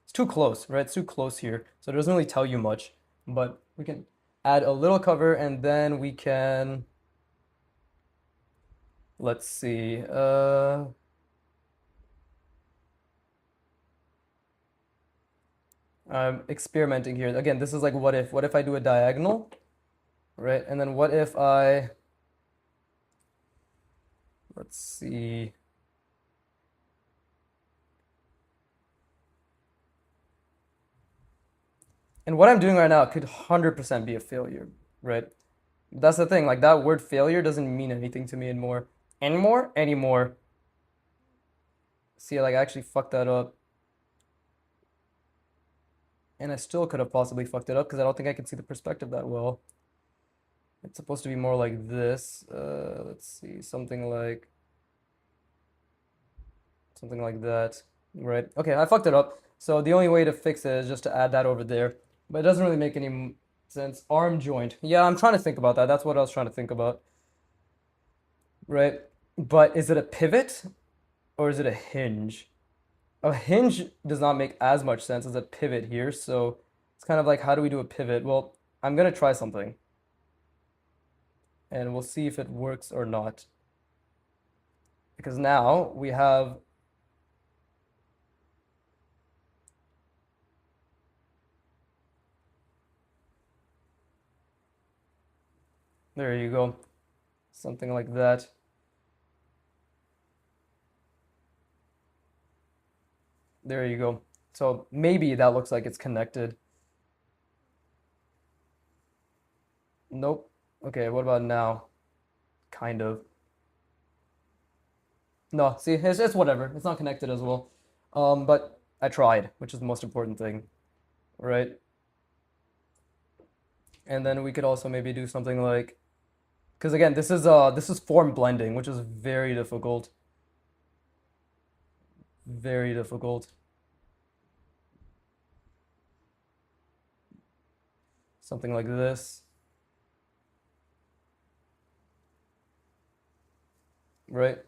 it's too close, right? It's too close here, so it doesn't really tell you much. But we can add a little cover, and then we can let's see. I'm experimenting here. Again, this is like what if? What if I do a diagonal, right? And then what if I let's see. And what I'm doing right now could 100% be a failure, right? That's the thing. Like that word failure doesn't mean anything to me anymore. Anymore. See, like I actually fucked that up. And I still could have possibly fucked it up because I don't think I can see the perspective that well. It's supposed to be more like this. Let's see, something like that. Right. Okay, I fucked it up. So the only way to fix it is just to add that over there. But it doesn't really make any sense. Arm joint. Yeah, I'm trying to think about that. That's what I was trying to think about. Right. But is it a pivot or is it a hinge? A hinge does not make as much sense as a pivot here. So it's kind of like, how do we do a pivot? Well, I'm gonna try something and we'll see if it works or not. Because now we have, there you go, something like that. There you go. So maybe that looks like it's connected. Nope. Okay, what about now? Kind of. No, see, it's whatever. It's not connected as well. But I tried, which is the most important thing, right? And then we could also maybe do something like, because again, this is form blending, which is very difficult, very difficult. Something like this, right?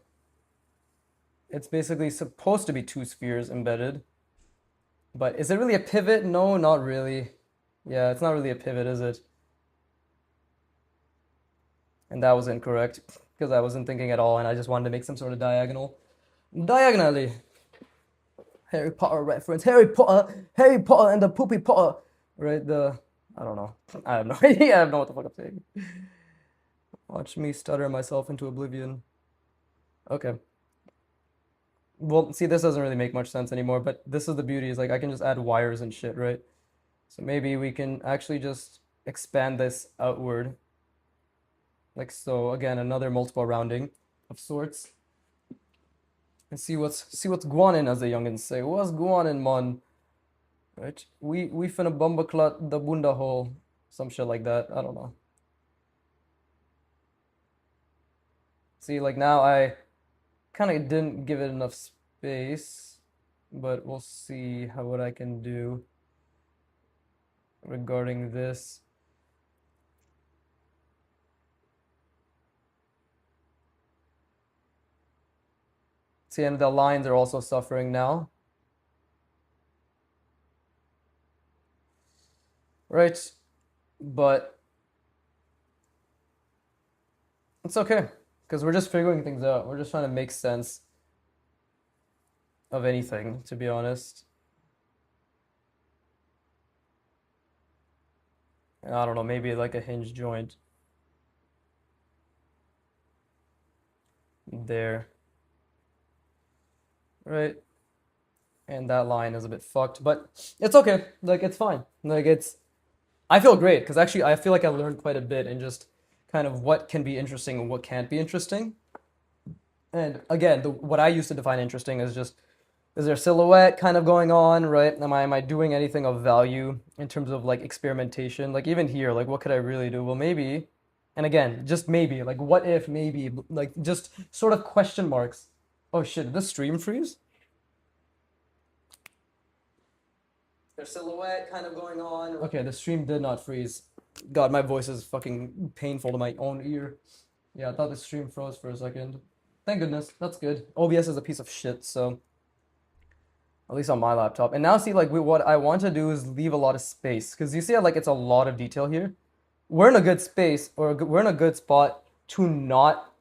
It's basically supposed to be two spheres embedded. But is it really a pivot? No, not really. Yeah, it's not really a pivot, is it? And that was incorrect because I wasn't thinking at all and I just wanted to make some sort of diagonal. Diagonally. Harry Potter reference. Harry Potter and the Poopy Potter. Right? I don't know. I have no idea. I have no what the fuck I'm saying. Watch me stutter myself into oblivion. Okay. Well, see, this doesn't really make much sense anymore, but this is the beauty, is like I can just add wires and shit, right? So maybe we can actually just expand this outward. Like so, again, another multiple rounding of sorts. And see what's going on, as the youngins say. What's going on, man? Right? We finna bumbaclot the bunda hole. Some shit like that. I don't know. See, like now I kind of didn't give it enough space, but we'll see what I can do regarding this. See, and the lines are also suffering now. Right? But it's okay, because we're just figuring things out. We're just trying to make sense of anything, to be honest. And I don't know, maybe like a hinge joint there. Right? And that line is a bit fucked, but it's okay. Like it's fine. Like I feel great because actually I feel like I learned quite a bit in just kind of what can be interesting and what can't be interesting. And again, what I used to define interesting is just, is there silhouette kind of going on, right? Am I doing anything of value in terms of like experimentation? Like even here, like what could I really do? Well, maybe, and again, just maybe, like what if maybe, like just sort of question marks. Oh shit, did the stream freeze? There's silhouette kind of going on. Okay, the stream did not freeze. God, my voice is fucking painful to my own ear. Yeah, I thought the stream froze for a second. Thank goodness, that's good. OBS is a piece of shit, so at least on my laptop. And now see, like what I want to do is leave a lot of space because you see how like it's a lot of detail here. We're in a good space, or we're in a good spot to not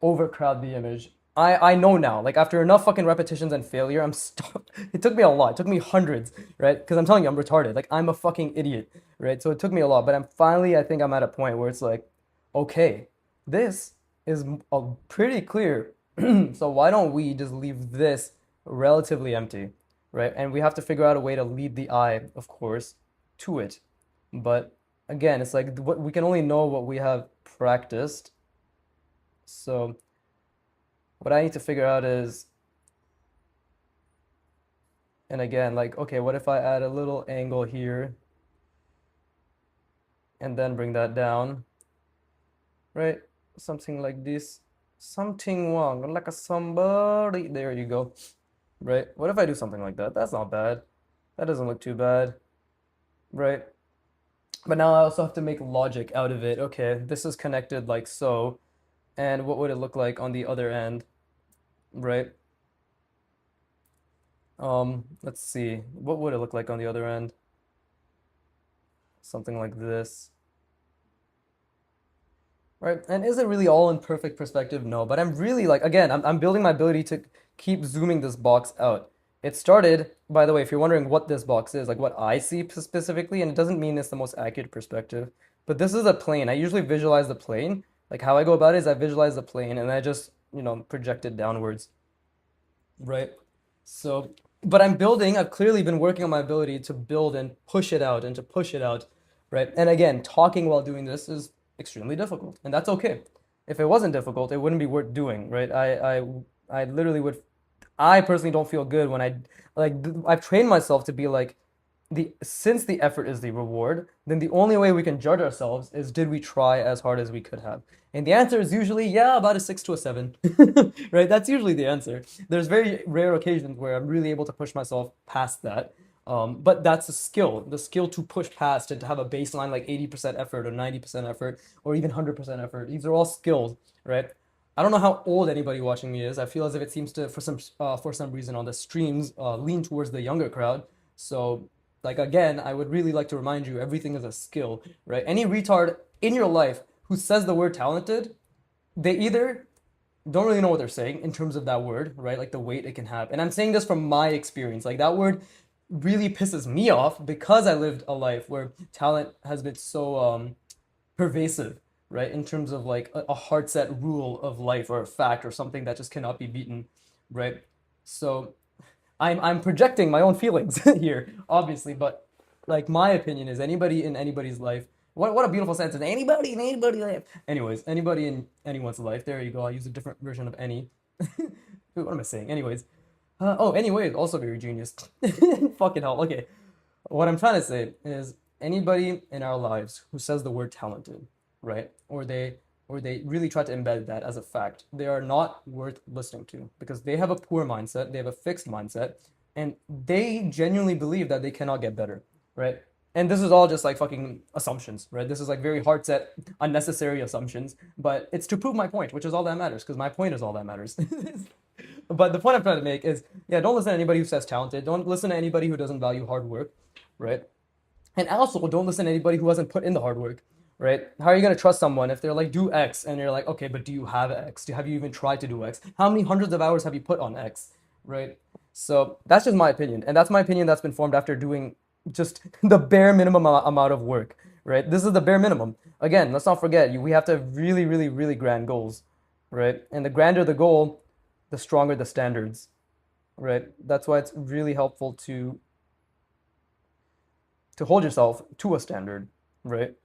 overcrowd the image. I know now, like after enough fucking repetitions and failure, I'm stuck. It took me a lot. It took me hundreds, right? Because I'm telling you, I'm retarded. Like I'm a fucking idiot, right? So it took me a lot, but I think I'm at a point where it's like, okay, this is pretty clear. So why don't we just leave this relatively empty, right? And we have to figure out a way to lead the eye, of course, to it. But again, it's like what we can only know what we have practiced. So what I need to figure out is, and again, like, okay, what if I add a little angle here and then bring that down, right? Something like this. Something wrong, like a somebody. There you go. Right? What if I do something like that? That's not bad. That doesn't look too bad, right? But now I also have to make logic out of it. Okay, this is connected like so, and what would it look like on the other end, right? Let's see. What would it look like on the other end? Something like this. Right? And is it really all in perfect perspective? No, but I'm really like, again, I'm building my ability to keep zooming this box out. It started, by the way, if you're wondering what this box is, like what I see specifically, and it doesn't mean it's the most accurate perspective, but this is a plane. I usually visualize the plane. Like how I go about it is I visualize the plane and I just, project it downwards, right? So, but I've clearly been working on my ability to build and push it out and to push it out, right? And again, talking while doing this is extremely difficult, and that's okay. If it wasn't difficult, it wouldn't be worth doing, right? I literally would. I personally don't feel good when I've trained myself to be like, since the effort is the reward, then the only way we can judge ourselves is did we try as hard as we could have? And the answer is usually, yeah, about a 6 to a 7. Right? That's usually the answer. There's very rare occasions where I'm really able to push myself past that. But that's a skill, the skill to push past and to have a baseline like 80% effort or 90% effort or even 100% effort. These are all skills, right? I don't know how old anybody watching me is. I feel as if it seems to, for some reason on the streams, lean towards the younger crowd. So, like again, I would really like to remind you, everything is a skill, right? Any retard in your life who says the word talented, they either don't really know what they're saying in terms of that word, right? Like the weight it can have. And I'm saying this from my experience. Like that word really pisses me off because I lived a life where talent has been so pervasive, right? In terms of like a hard set rule of life or a fact or something that just cannot be beaten, right? So I'm projecting my own feelings here, obviously, but like my opinion is anybody in anybody's life. What a beautiful sentence. Anybody in anybody's life. Anyways, anybody in anyone's life. There you go. I use a different version of any. What am I saying? Anyways. Anyways, also very genius. Fucking hell. Okay. What I'm trying to say is anybody in our lives who says the word talented, right? Or they really try to embed that as a fact, they are not worth listening to because they have a poor mindset, they have a fixed mindset, and they genuinely believe that they cannot get better, right? And this is all just like fucking assumptions, right? This is like very hard set, unnecessary assumptions, but it's to prove my point, which is all that matters, because my point is all that matters. But the point I'm trying to make is, yeah, don't listen to anybody who says talented. Don't listen to anybody who doesn't value hard work, right? And also, don't listen to anybody who hasn't put in the hard work, right? How are you gonna trust someone if they're like, do X, and you're like, okay, but do you have X? Have you even tried to do X? How many hundreds of hours have you put on X, right? So that's just my opinion, and that's my opinion that's been formed after doing just the bare minimum amount of work, right? This is the bare minimum. Again, let's not forget, we have to have really, really, really grand goals, right? And the grander the goal, the stronger the standards, right? That's why it's really helpful to hold yourself to a standard, right?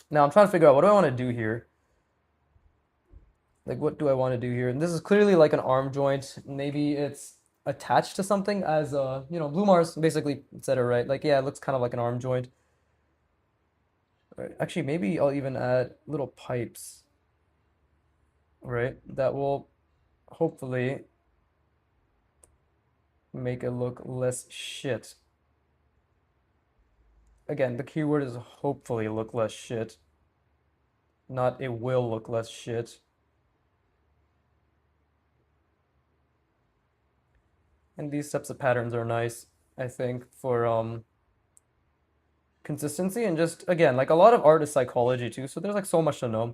Now I'm trying to figure out what do I want to do here. Like, what do I want to do here? And this is clearly like an arm joint. Maybe it's attached to something as Blue Mars basically said it right. Like, yeah, it looks kind of like an arm joint. Right. Actually, maybe I'll even add little pipes, right? That will hopefully make it look less shit. Again, the keyword is hopefully look less shit, not it will look less shit. And these types of patterns are nice, I think, for consistency and just again, like a lot of art is psychology too, so there's like so much to know,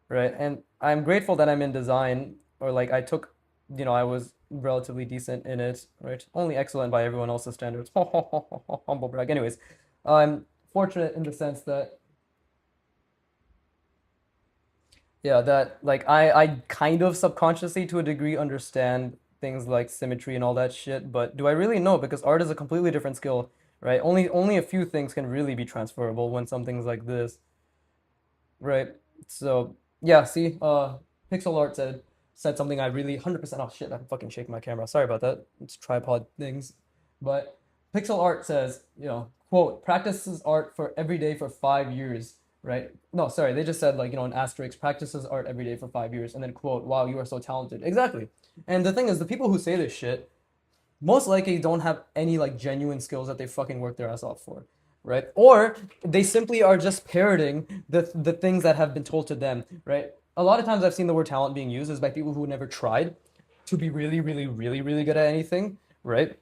right? And I'm grateful that I'm in design or like I took, I was relatively decent in it, right? Only excellent by everyone else's standards. Humble brag. Anyways, I'm fortunate in the sense that yeah, that like I kind of subconsciously to a degree understand things like symmetry and all that shit, but do I really know? Because art is a completely different skill, right? Only a few things can really be transferable when something's like this, right? So yeah, see, pixel art said something I really 100%. Oh shit, I'm fucking shaking my camera. Sorry about that. It's tripod things, but pixel art says, quote, practices art for every day for 5 years, right? No, sorry, they just said like, an asterisk, practices art every day for 5 years, and then quote, wow, you are so talented. Exactly. And the thing is, the people who say this shit most likely don't have any like genuine skills that they fucking work their ass off for, right? Or they simply are just parroting the things that have been told to them, right? A lot of times I've seen the word talent being used is by people who never tried to be really, really, really, really good at anything, right?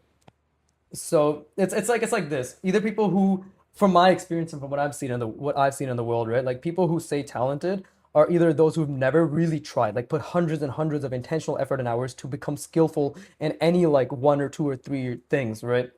So it's like this. Either people who, from my experience and from what I've seen in the world, right? Like people who say talented are either those who've never really tried, like put hundreds and hundreds of intentional effort and hours to become skillful in any like one or two or three things, right?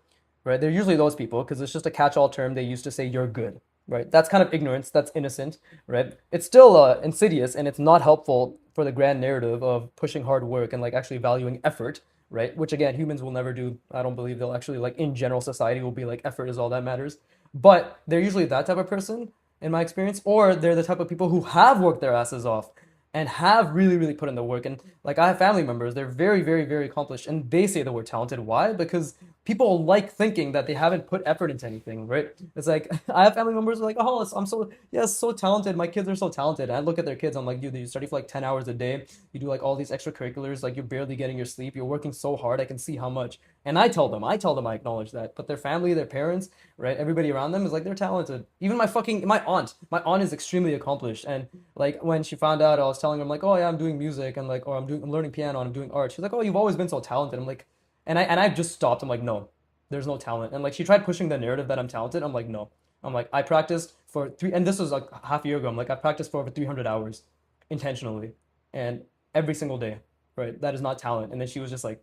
Right? They're usually those people because it's just a catch-all term they used to say you're good, right? That's kind of ignorance, that's innocent, right? It's still insidious and it's not helpful for the grand narrative of pushing hard work and like actually valuing effort, right? Which again, humans will never do. I don't believe they'll actually like in general society will be like effort is all that matters. But they're usually that type of person in my experience, or they're the type of people who have worked their asses off and have really, really put in the work. And like I have family members, they're very, very, very accomplished, and they say the word talented. Why? Because people like thinking that they haven't put effort into anything, right? It's like I have family members who are like, oh, I'm so yes, so talented. My kids are so talented. And I look at their kids, I'm like, dude, you study for like 10 hours a day. You do like all these extracurriculars, like you're barely getting your sleep. You're working so hard. I can see how much. And I tell them, I acknowledge that. But their family, their parents, right, everybody around them is like they're talented. Even my aunt is extremely accomplished, and like when she found out, I was telling her, I'm like, oh yeah, I'm doing music and I'm learning piano and I'm doing art. She's like, oh, you've always been so talented. I'm like, and I just stopped. I'm like, no, there's no talent. And like she tried pushing the narrative that I'm talented. I'm like, no. I'm like, I practiced for three, and this was like half a year ago. I'm like, I practiced for over 300 hours intentionally and every single day, right? That is not talent. And then she was just like,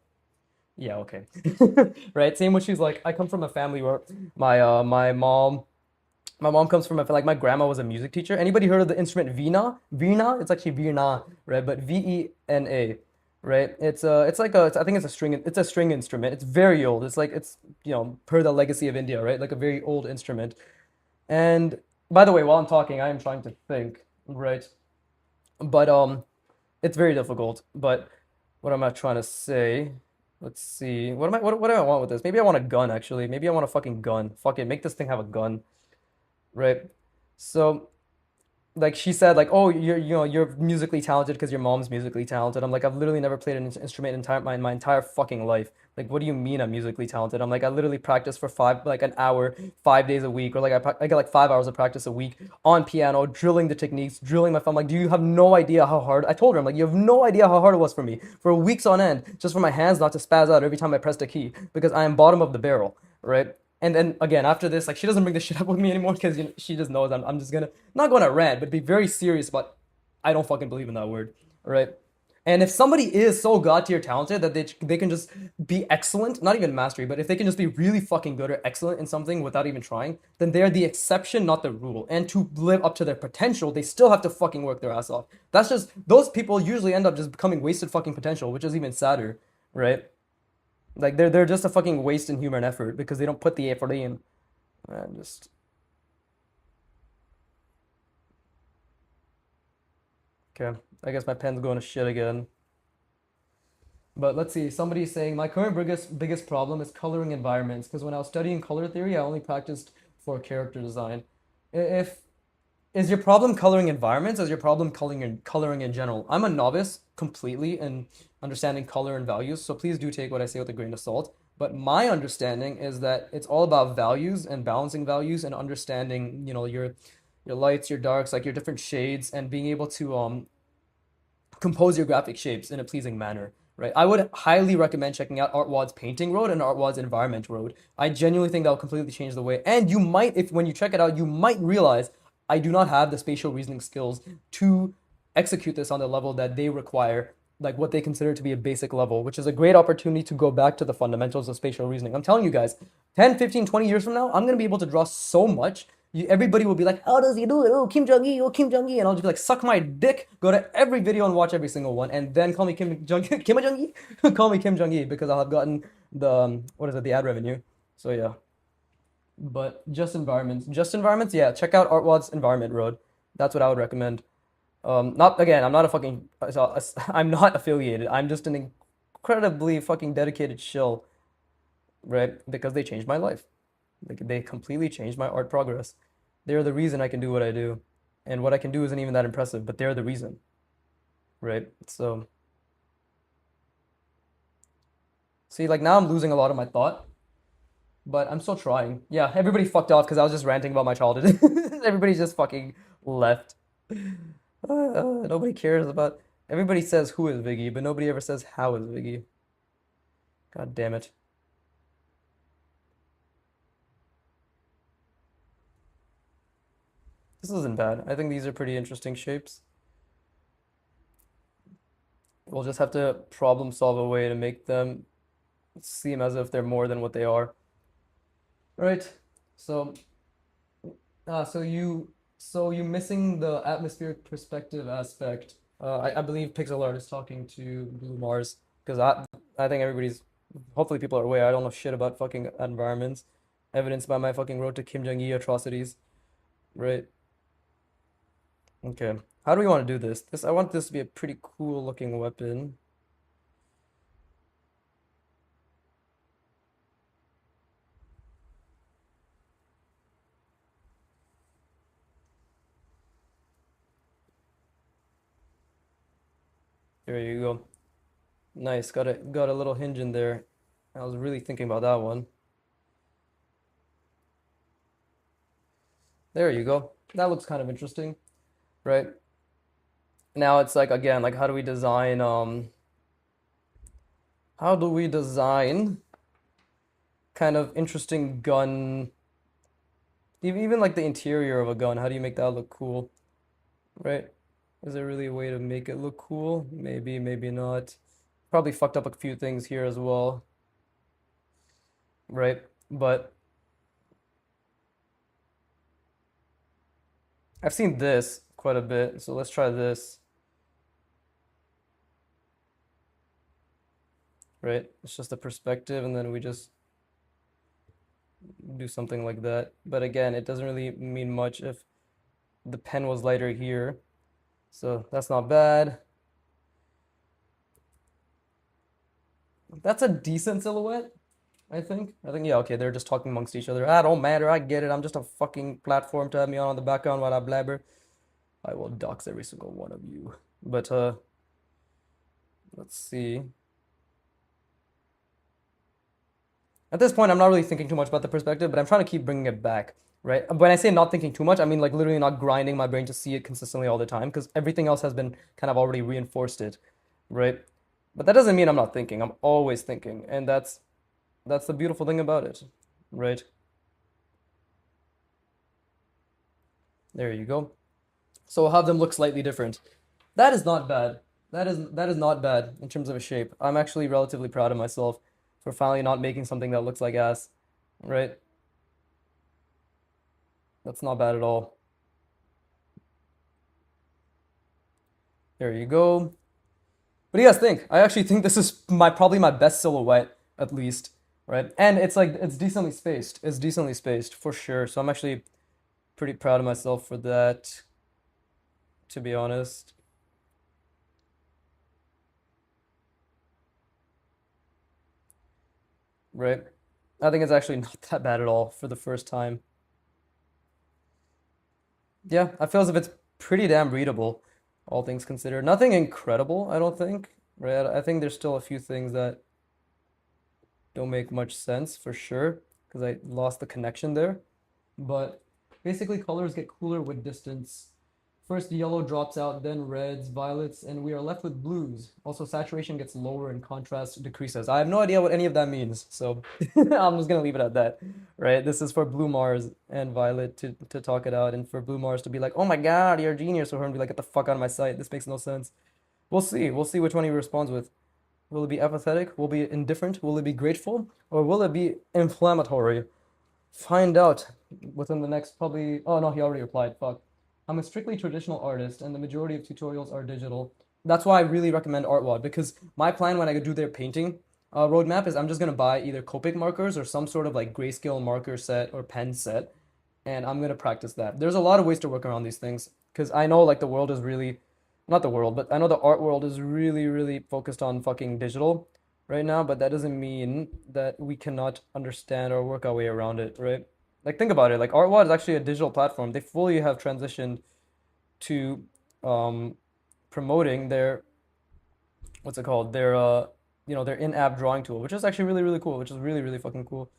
yeah, okay. Right? Same when she's like, I come from a family where my mom comes from a, like my grandma was a music teacher. Anybody heard of the instrument vina? Vina? It's actually virna, right? But Vena, right? It's like a, I think it's a string instrument. It's very old. It's like it's per the legacy of India, right? Like a very old instrument. And by the way, while I'm talking, I am trying to think, right? But it's very difficult. But what am I trying to say? Let's see. What do I want with this? Maybe I want a gun actually. Maybe I want a fucking gun. Fuck it, make this thing have a gun, right? So like she said like, oh, you're musically talented because your mom's musically talented. I'm like, I've literally never played an instrument my entire fucking life. Like, what do you mean I'm musically talented? I'm like, I literally practice for an hour 5 days a week, or like I get like 5 hours of practice a week on piano, drilling the techniques, drilling my phone. Like, do you have no idea how hard? I told her, I'm like, you have no idea how hard it was for me for weeks on end, just for my hands not to spaz out every time I pressed a key because I am bottom of the barrel, right? And then again, after this, like she doesn't bring this shit up with me anymore because she just knows I'm just gonna not gonna rant, but be very serious about I don't fucking believe in that word, right? And if somebody is so god tier talented that they can just be excellent, not even mastery, but if they can just be really fucking good or excellent in something without even trying, then they're the exception, not the rule. And to live up to their potential, they still have to fucking work their ass off. That's just those people usually end up just becoming wasted fucking potential, which is even sadder, right? Like they're just a fucking waste in human effort because they don't put the effort in. And just okay. I guess my pen's going to shit again. But let's see. Somebody's saying my current biggest problem is coloring environments because when I was studying color theory, I only practiced for character design. If is your problem coloring environments? Is your problem coloring in general? I'm a novice completely in understanding color and values, so please do take what I say with a grain of salt. But my understanding is that it's all about values and balancing values and understanding, your lights, your darks, like your different shades, and being able to compose your graphic shapes in a pleasing manner. Right. I would highly recommend checking out Artwad's painting road and Artwad's environment road. I genuinely think that will completely change the way. And you might, if when you check it out, you might realize I do not have the spatial reasoning skills to execute this on the level that they require, like what they consider to be a basic level, which is a great opportunity to go back to the fundamentals of spatial reasoning. I'm telling you guys, 10, 15, 20 years from now, I'm going to be able to draw so much. Everybody will be like, how does he do it? Oh, Kim Jong Il, oh, Kim Jong Il. And I'll just be like, suck my dick, go to every video and watch every single one, and then call me Kim Jong Kim Jong Il? Call me Kim Jong Il because I'll have gotten the, what is it, the ad revenue. So yeah. But just environments, yeah. Check out Artwad's Environment Road. That's what I would recommend. Not again. I'm not a fucking. I'm not affiliated. I'm just an incredibly fucking dedicated shill, right? Because they changed my life. They completely changed my art progress. They're the reason I can do what I do, and what I can do isn't even that impressive. But they're the reason, right? So see, like now I'm losing a lot of my thought, but I'm still trying. Yeah, everybody fucked off because I was just ranting about my childhood. Everybody just fucking left. Nobody cares about. Everybody says who is Viggy, but nobody ever says how is Viggy. God damn it. This isn't bad. I think these are pretty interesting shapes. We'll just have to problem solve a way to make them seem as if they're more than what they are. Right. So, so you missing the atmospheric perspective aspect. I believe pixel art is talking to Blue Mars because I think everybody's hopefully people are aware I don't know shit about fucking environments, evidenced by my fucking road to Kim Jong-il atrocities. Right. Okay. How do we want to do this? I want this to be a pretty cool looking weapon. There you go. Nice. Got a little hinge in there. I was really thinking about that one. There you go. That looks kind of interesting, right? Now it's like again, like how do we design kind of interesting gun, even like the interior of a gun. How do you make that look cool, right? Is there really a way to make it look cool? Maybe, maybe not. Probably fucked up a few things here as well, right? But I've seen this quite a bit, so let's try this, right? It's just a perspective, and then we just do something like that. But again, it doesn't really mean much if the pen was lighter here. So that's not bad. That's a decent silhouette, I think. Yeah, okay, they're just talking amongst each other. I don't matter, I get it. I'm just a fucking platform to have me on the background while I blabber. I will dox every single one of you. But let's see. At this point, I'm not really thinking too much about the perspective, but I'm trying to keep bringing it back, right? When I say not thinking too much, I mean like literally not grinding my brain to see it consistently all the time, because everything else has been kind of already reinforced it, right? But that doesn't mean I'm not thinking. I'm always thinking, and that's the beautiful thing about it, right? There you go. So we'll have them look slightly different. That is not bad. That is not bad in terms of a shape. I'm actually relatively proud of myself for finally not making something that looks like ass, right? That's not bad at all. There you go. What do you guys think? I actually think this is my probably my best silhouette, at least, right? And it's like it's decently spaced. It's decently spaced for sure. So I'm actually pretty proud of myself for that, to be honest. Right? I think it's actually not that bad at all for the first time. Yeah, I feel as if it's pretty damn readable, all things considered. Nothing incredible, I don't think. Right? I think there's still a few things that don't make much sense for sure, because I lost the connection there. But basically, colors get cooler with distance. First, yellow drops out, then reds, violets, and we are left with blues. Also, saturation gets lower and contrast decreases. I have no idea what any of that means, so I'm just gonna leave it at that. Right? This is for Blue Mars and Violet to talk it out, and for Blue Mars to be like, "Oh my God, you're a genius," or her to be like, "Get the fuck out of my sight. This makes no sense." We'll see. We'll see which one he responds with. Will it be apathetic? Will it be indifferent? Will it be grateful? Or will it be inflammatory? Find out within the next probably. Oh no, he already replied. Fuck. I'm a strictly traditional artist, and the majority of tutorials are digital. That's why I really recommend ArtWad, because my plan when I do their painting roadmap is I'm just gonna buy either Copic markers or some sort of like grayscale marker set or pen set, and I'm gonna practice that. There's a lot of ways to work around these things because I know like the world is really, not the world, but I know the art world is really, really focused on fucking digital right now, but that doesn't mean that we cannot understand or work our way around it, right? Like think about it, like ArtWad is actually a digital platform. They fully have transitioned to um, promoting their what's it called? Their their in-app drawing tool, which is actually really, really cool, which is really, really fucking cool.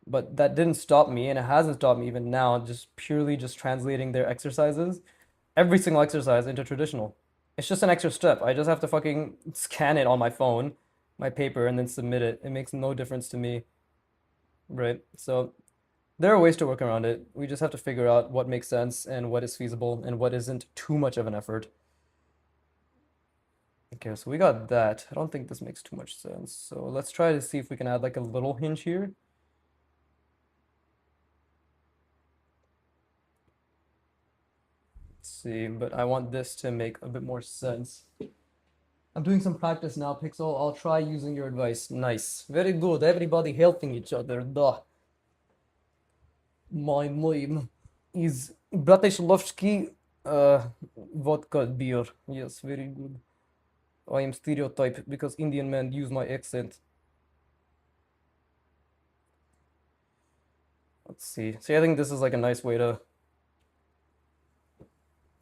But that didn't stop me, and it hasn't stopped me even now, just purely just translating their exercises, every single exercise into traditional. It's just an extra step. I just have to fucking scan it on my phone, my paper, and then submit it. It makes no difference to me, right? So there are ways to work around it. We just have to figure out what makes sense and what is feasible and what isn't too much of an effort. Okay, so we got that. I don't think this makes too much sense. So let's try to see if we can add like a little hinge here. Let's see, but I want this to make a bit more sense. I'm doing some practice now, Pixel. I'll try using your advice. Nice. Very good. Everybody helping each other. Duh. My name is Bratislavski vodka beer. Yes, very good. I am stereotype because Indian men use my accent. Let's see. See, I think this is like a nice way to,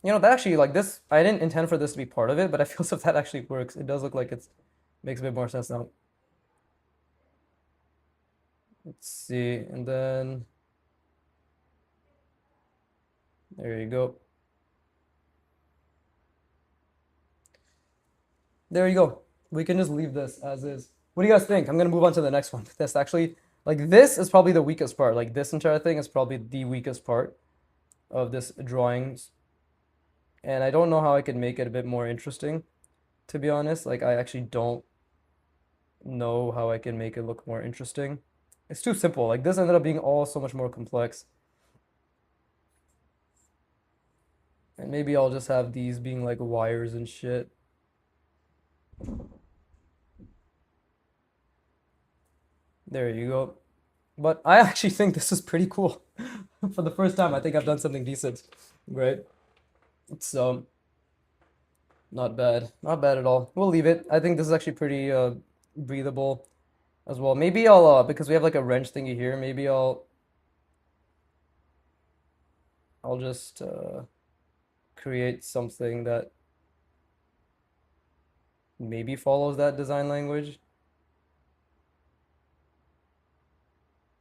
that actually like this. I didn't intend for this to be part of it, but I feel as if that actually works. It does look like it's makes a bit more sense now. Let's see, and then there you go. There you go. We can just leave this as is. What do you guys think? I'm gonna move on to the next one. This actually, Like this is probably the weakest part. Like this entire thing is probably the weakest part of this drawings. And I don't know how I could make it a bit more interesting, to be honest. Like I actually don't know how I can make it look more interesting. It's too simple. Like this ended up being all so much more complex. And maybe I'll just have these being like wires and shit. There you go. But I actually think this is pretty cool. For the first time, I think I've done something decent, right? So, not bad. Not bad at all. We'll leave it. I think this is actually pretty breathable as well. Maybe I'll because we have like a wrench thingy here, maybe I'll just create something that maybe follows that design language.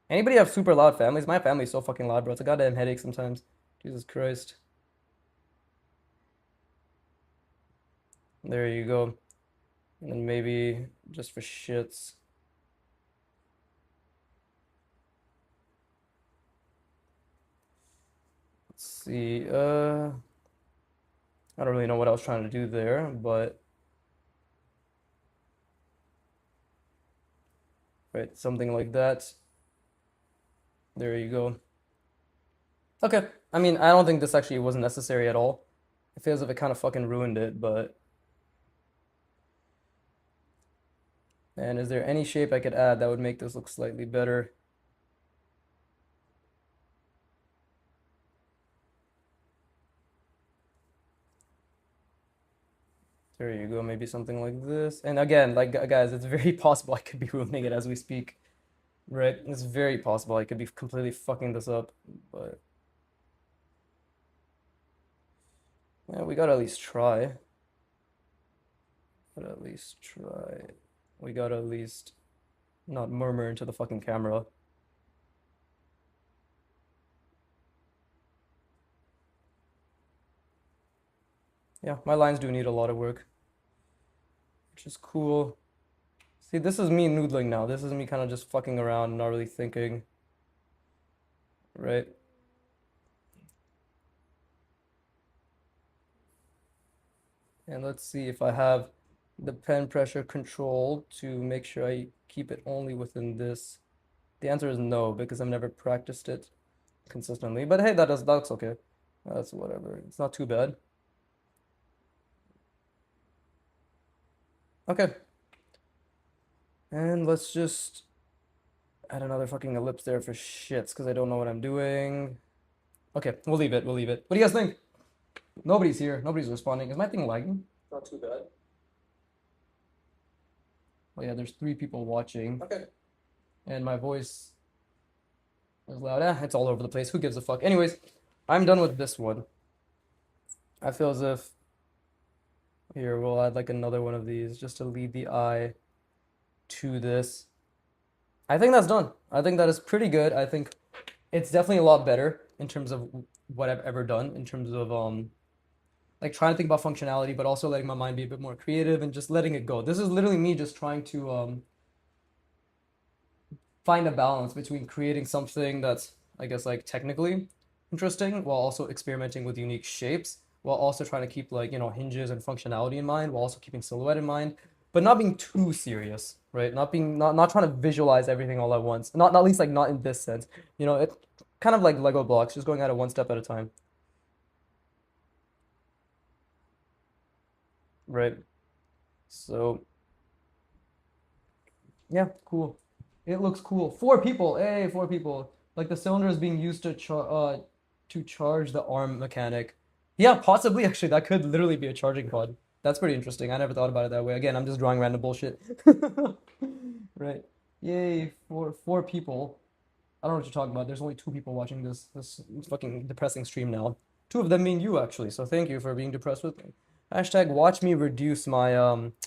Anybody have super loud families? My family's so fucking loud, bro. It's a goddamn headache sometimes. Jesus Christ. There you go. And then maybe just for shits. Let's see. I don't really know what I was trying to do there, but right, something like that. There you go. Okay. I mean, I don't think this actually wasn't necessary at all. It feels as if it kind of fucking ruined it, but and is there any shape I could add that would make this look slightly better? There you go, maybe something like this. And again, like guys, it's very possible I could be ruining it as we speak, right? It's very possible I could be completely fucking this up, but yeah, we gotta at least try. Gotta at least try. We gotta at least not murmur into the fucking camera. Yeah, my lines do need a lot of work, which is cool. See, this is me noodling now. This is me kind of just fucking around, not really thinking, right? And let's see if I have the pen pressure control to make sure I keep it only within this. The answer is no, because I've never practiced it consistently. But hey, that's okay. That's whatever. It's not too bad. Okay. And let's just add another fucking ellipse there for shits, because I don't know what I'm doing. Okay, we'll leave it. We'll leave it. What do you guys think? Nobody's here. Nobody's responding. Is my thing lagging? Not too bad. Oh yeah, there's 3 people watching. Okay. And my voice is loud. It's all over the place. Who gives a fuck? Anyways, I'm done with this one. I feel as if here we'll add like another one of these just to lead the eye to this. I think that's done. I think that is pretty good. I think it's definitely a lot better in terms of what I've ever done in terms of like trying to think about functionality, but also letting my mind be a bit more creative and just letting it go. This is literally me just trying to find a balance between creating something that's, I guess, like technically interesting while also experimenting with unique shapes, while also trying to keep like, hinges and functionality in mind, while also keeping silhouette in mind, but not being too serious, right? Not trying to visualize everything all at once. Not at least like not in this sense. It's kind of like Lego blocks, just going at it one step at a time, right? So yeah, cool. It looks cool. 4 people. Hey, 4 people. Like the cylinder is being used to charge the arm mechanic. Yeah, possibly actually that could literally be a charging pod. That's pretty interesting. I never thought about it that way. Again, I'm just drawing random bullshit. Right. Yay, four people. I don't know what you're talking about. There's only 2 people watching this fucking depressing stream now. 2 of them being you actually. So thank you for being depressed with me. Hashtag watch me reduce my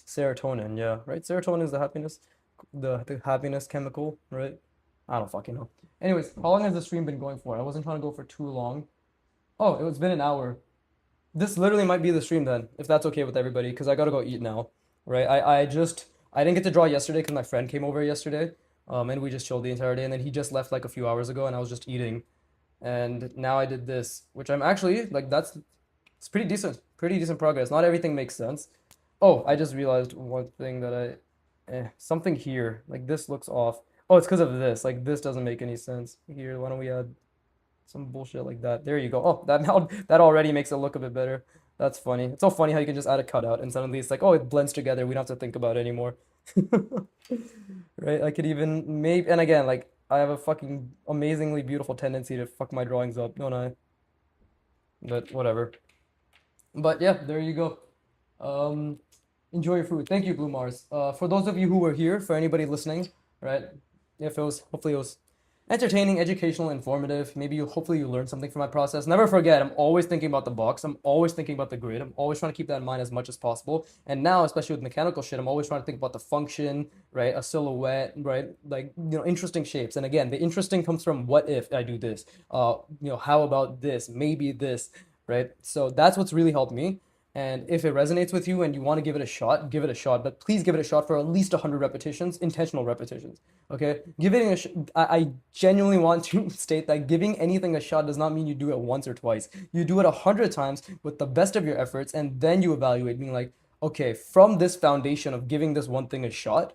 serotonin. Yeah, right. Serotonin is the happiness chemical, right? I don't fucking know. Anyways, how long has the stream been going for? I wasn't trying to go for too long. Oh, it's been an hour. This literally might be the stream then, if that's okay with everybody, because I gotta go eat now, right? I didn't get to draw yesterday because my friend came over yesterday, And we just chilled the entire day. And then he just left like a few hours ago, and I was just eating. And now I did this, which I'm actually like that's it's pretty decent progress. Not everything makes sense. Oh, I just realized one thing that something here, like this looks off. Oh, it's because of this. Like this doesn't make any sense. Here, why don't we add some bullshit like that? There you go. Oh, that now that already makes it look a bit better. That's funny. It's so funny how you can just add a cutout and suddenly it's like, oh, it blends together. We don't have to think about it anymore. Right? I could even maybe, and again, like I have a fucking amazingly beautiful tendency to fuck my drawings up, don't I? But whatever. But yeah, there you go. Um, Enjoy your food. Thank you, Blue Mars. For those of you who were here, for anybody listening, right? If it was, hopefully it was entertaining, educational, informative. Maybe hopefully you learned something from my process. Never forget, I'm always thinking about the box. I'm always thinking about the grid. I'm always trying to keep that in mind as much as possible. And now, especially with mechanical shit, I'm always trying to think about the function, right? A silhouette, right? Like, interesting shapes. And again, the interesting comes from what if I do this? How about this? Maybe this, right? So that's what's really helped me. And if it resonates with you and you want to give it a shot, give it a shot. But please give it a shot for at least 100 repetitions, intentional repetitions. Okay? Giving I genuinely want to state that giving anything a shot does not mean you do it once or twice. You do it 100 times with the best of your efforts, and then you evaluate, being like, okay, from this foundation of giving this one thing a shot,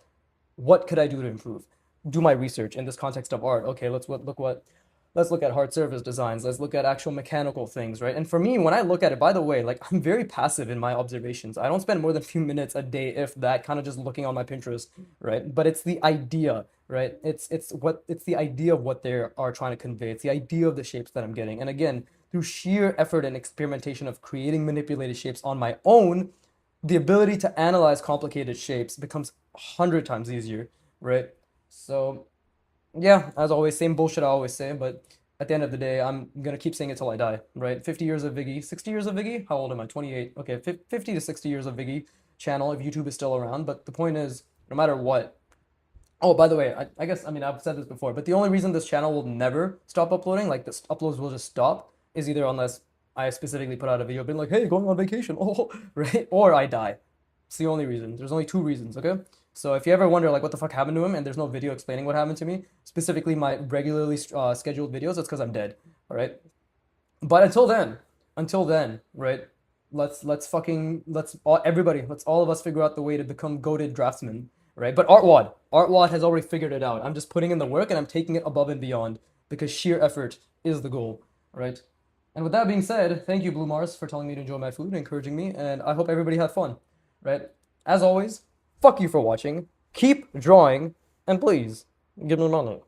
what could I do to improve? Do my research in this context of art. Okay, let's look at hard surface designs. Let's look at actual mechanical things, right? And for me, when I look at it, by the way, like I'm very passive in my observations. I don't spend more than a few minutes a day, if that, kind of just looking on my Pinterest, right? But it's the idea, right? It's the idea of what they are trying to convey. It's the idea of the shapes that I'm getting. And again, through sheer effort and experimentation of creating manipulated shapes on my own, the ability to analyze complicated shapes becomes 100 times easier, right? So yeah, as always, same bullshit I always say, but at the end of the day, I'm gonna keep saying it till I die, right? 50 years of Viggy, 60 years of Viggy? How old am I? 28. Okay, 50 to 60 years of Viggy channel if YouTube is still around. But the point is, no matter what. Oh, by the way, I guess, I mean, I've said this before, but the only reason this channel will never stop uploading, like this uploads will just stop, is either unless I specifically put out a video being like, hey, going on vacation, oh, right? Or I die. It's the only reason. There's only two reasons, okay? So if you ever wonder like what the fuck happened to him and there's no video explaining what happened to me, specifically my regularly scheduled videos, it's because I'm dead. All right. But until then, right? Let's all of us figure out the way to become goated draftsmen, right? But Artwad has already figured it out. I'm just putting in the work and I'm taking it above and beyond because sheer effort is the goal, right? And with that being said, thank you, Blue Mars, for telling me to enjoy my food, encouraging me, and I hope everybody had fun, right? As always, fuck you for watching, keep drawing, and please, give me money.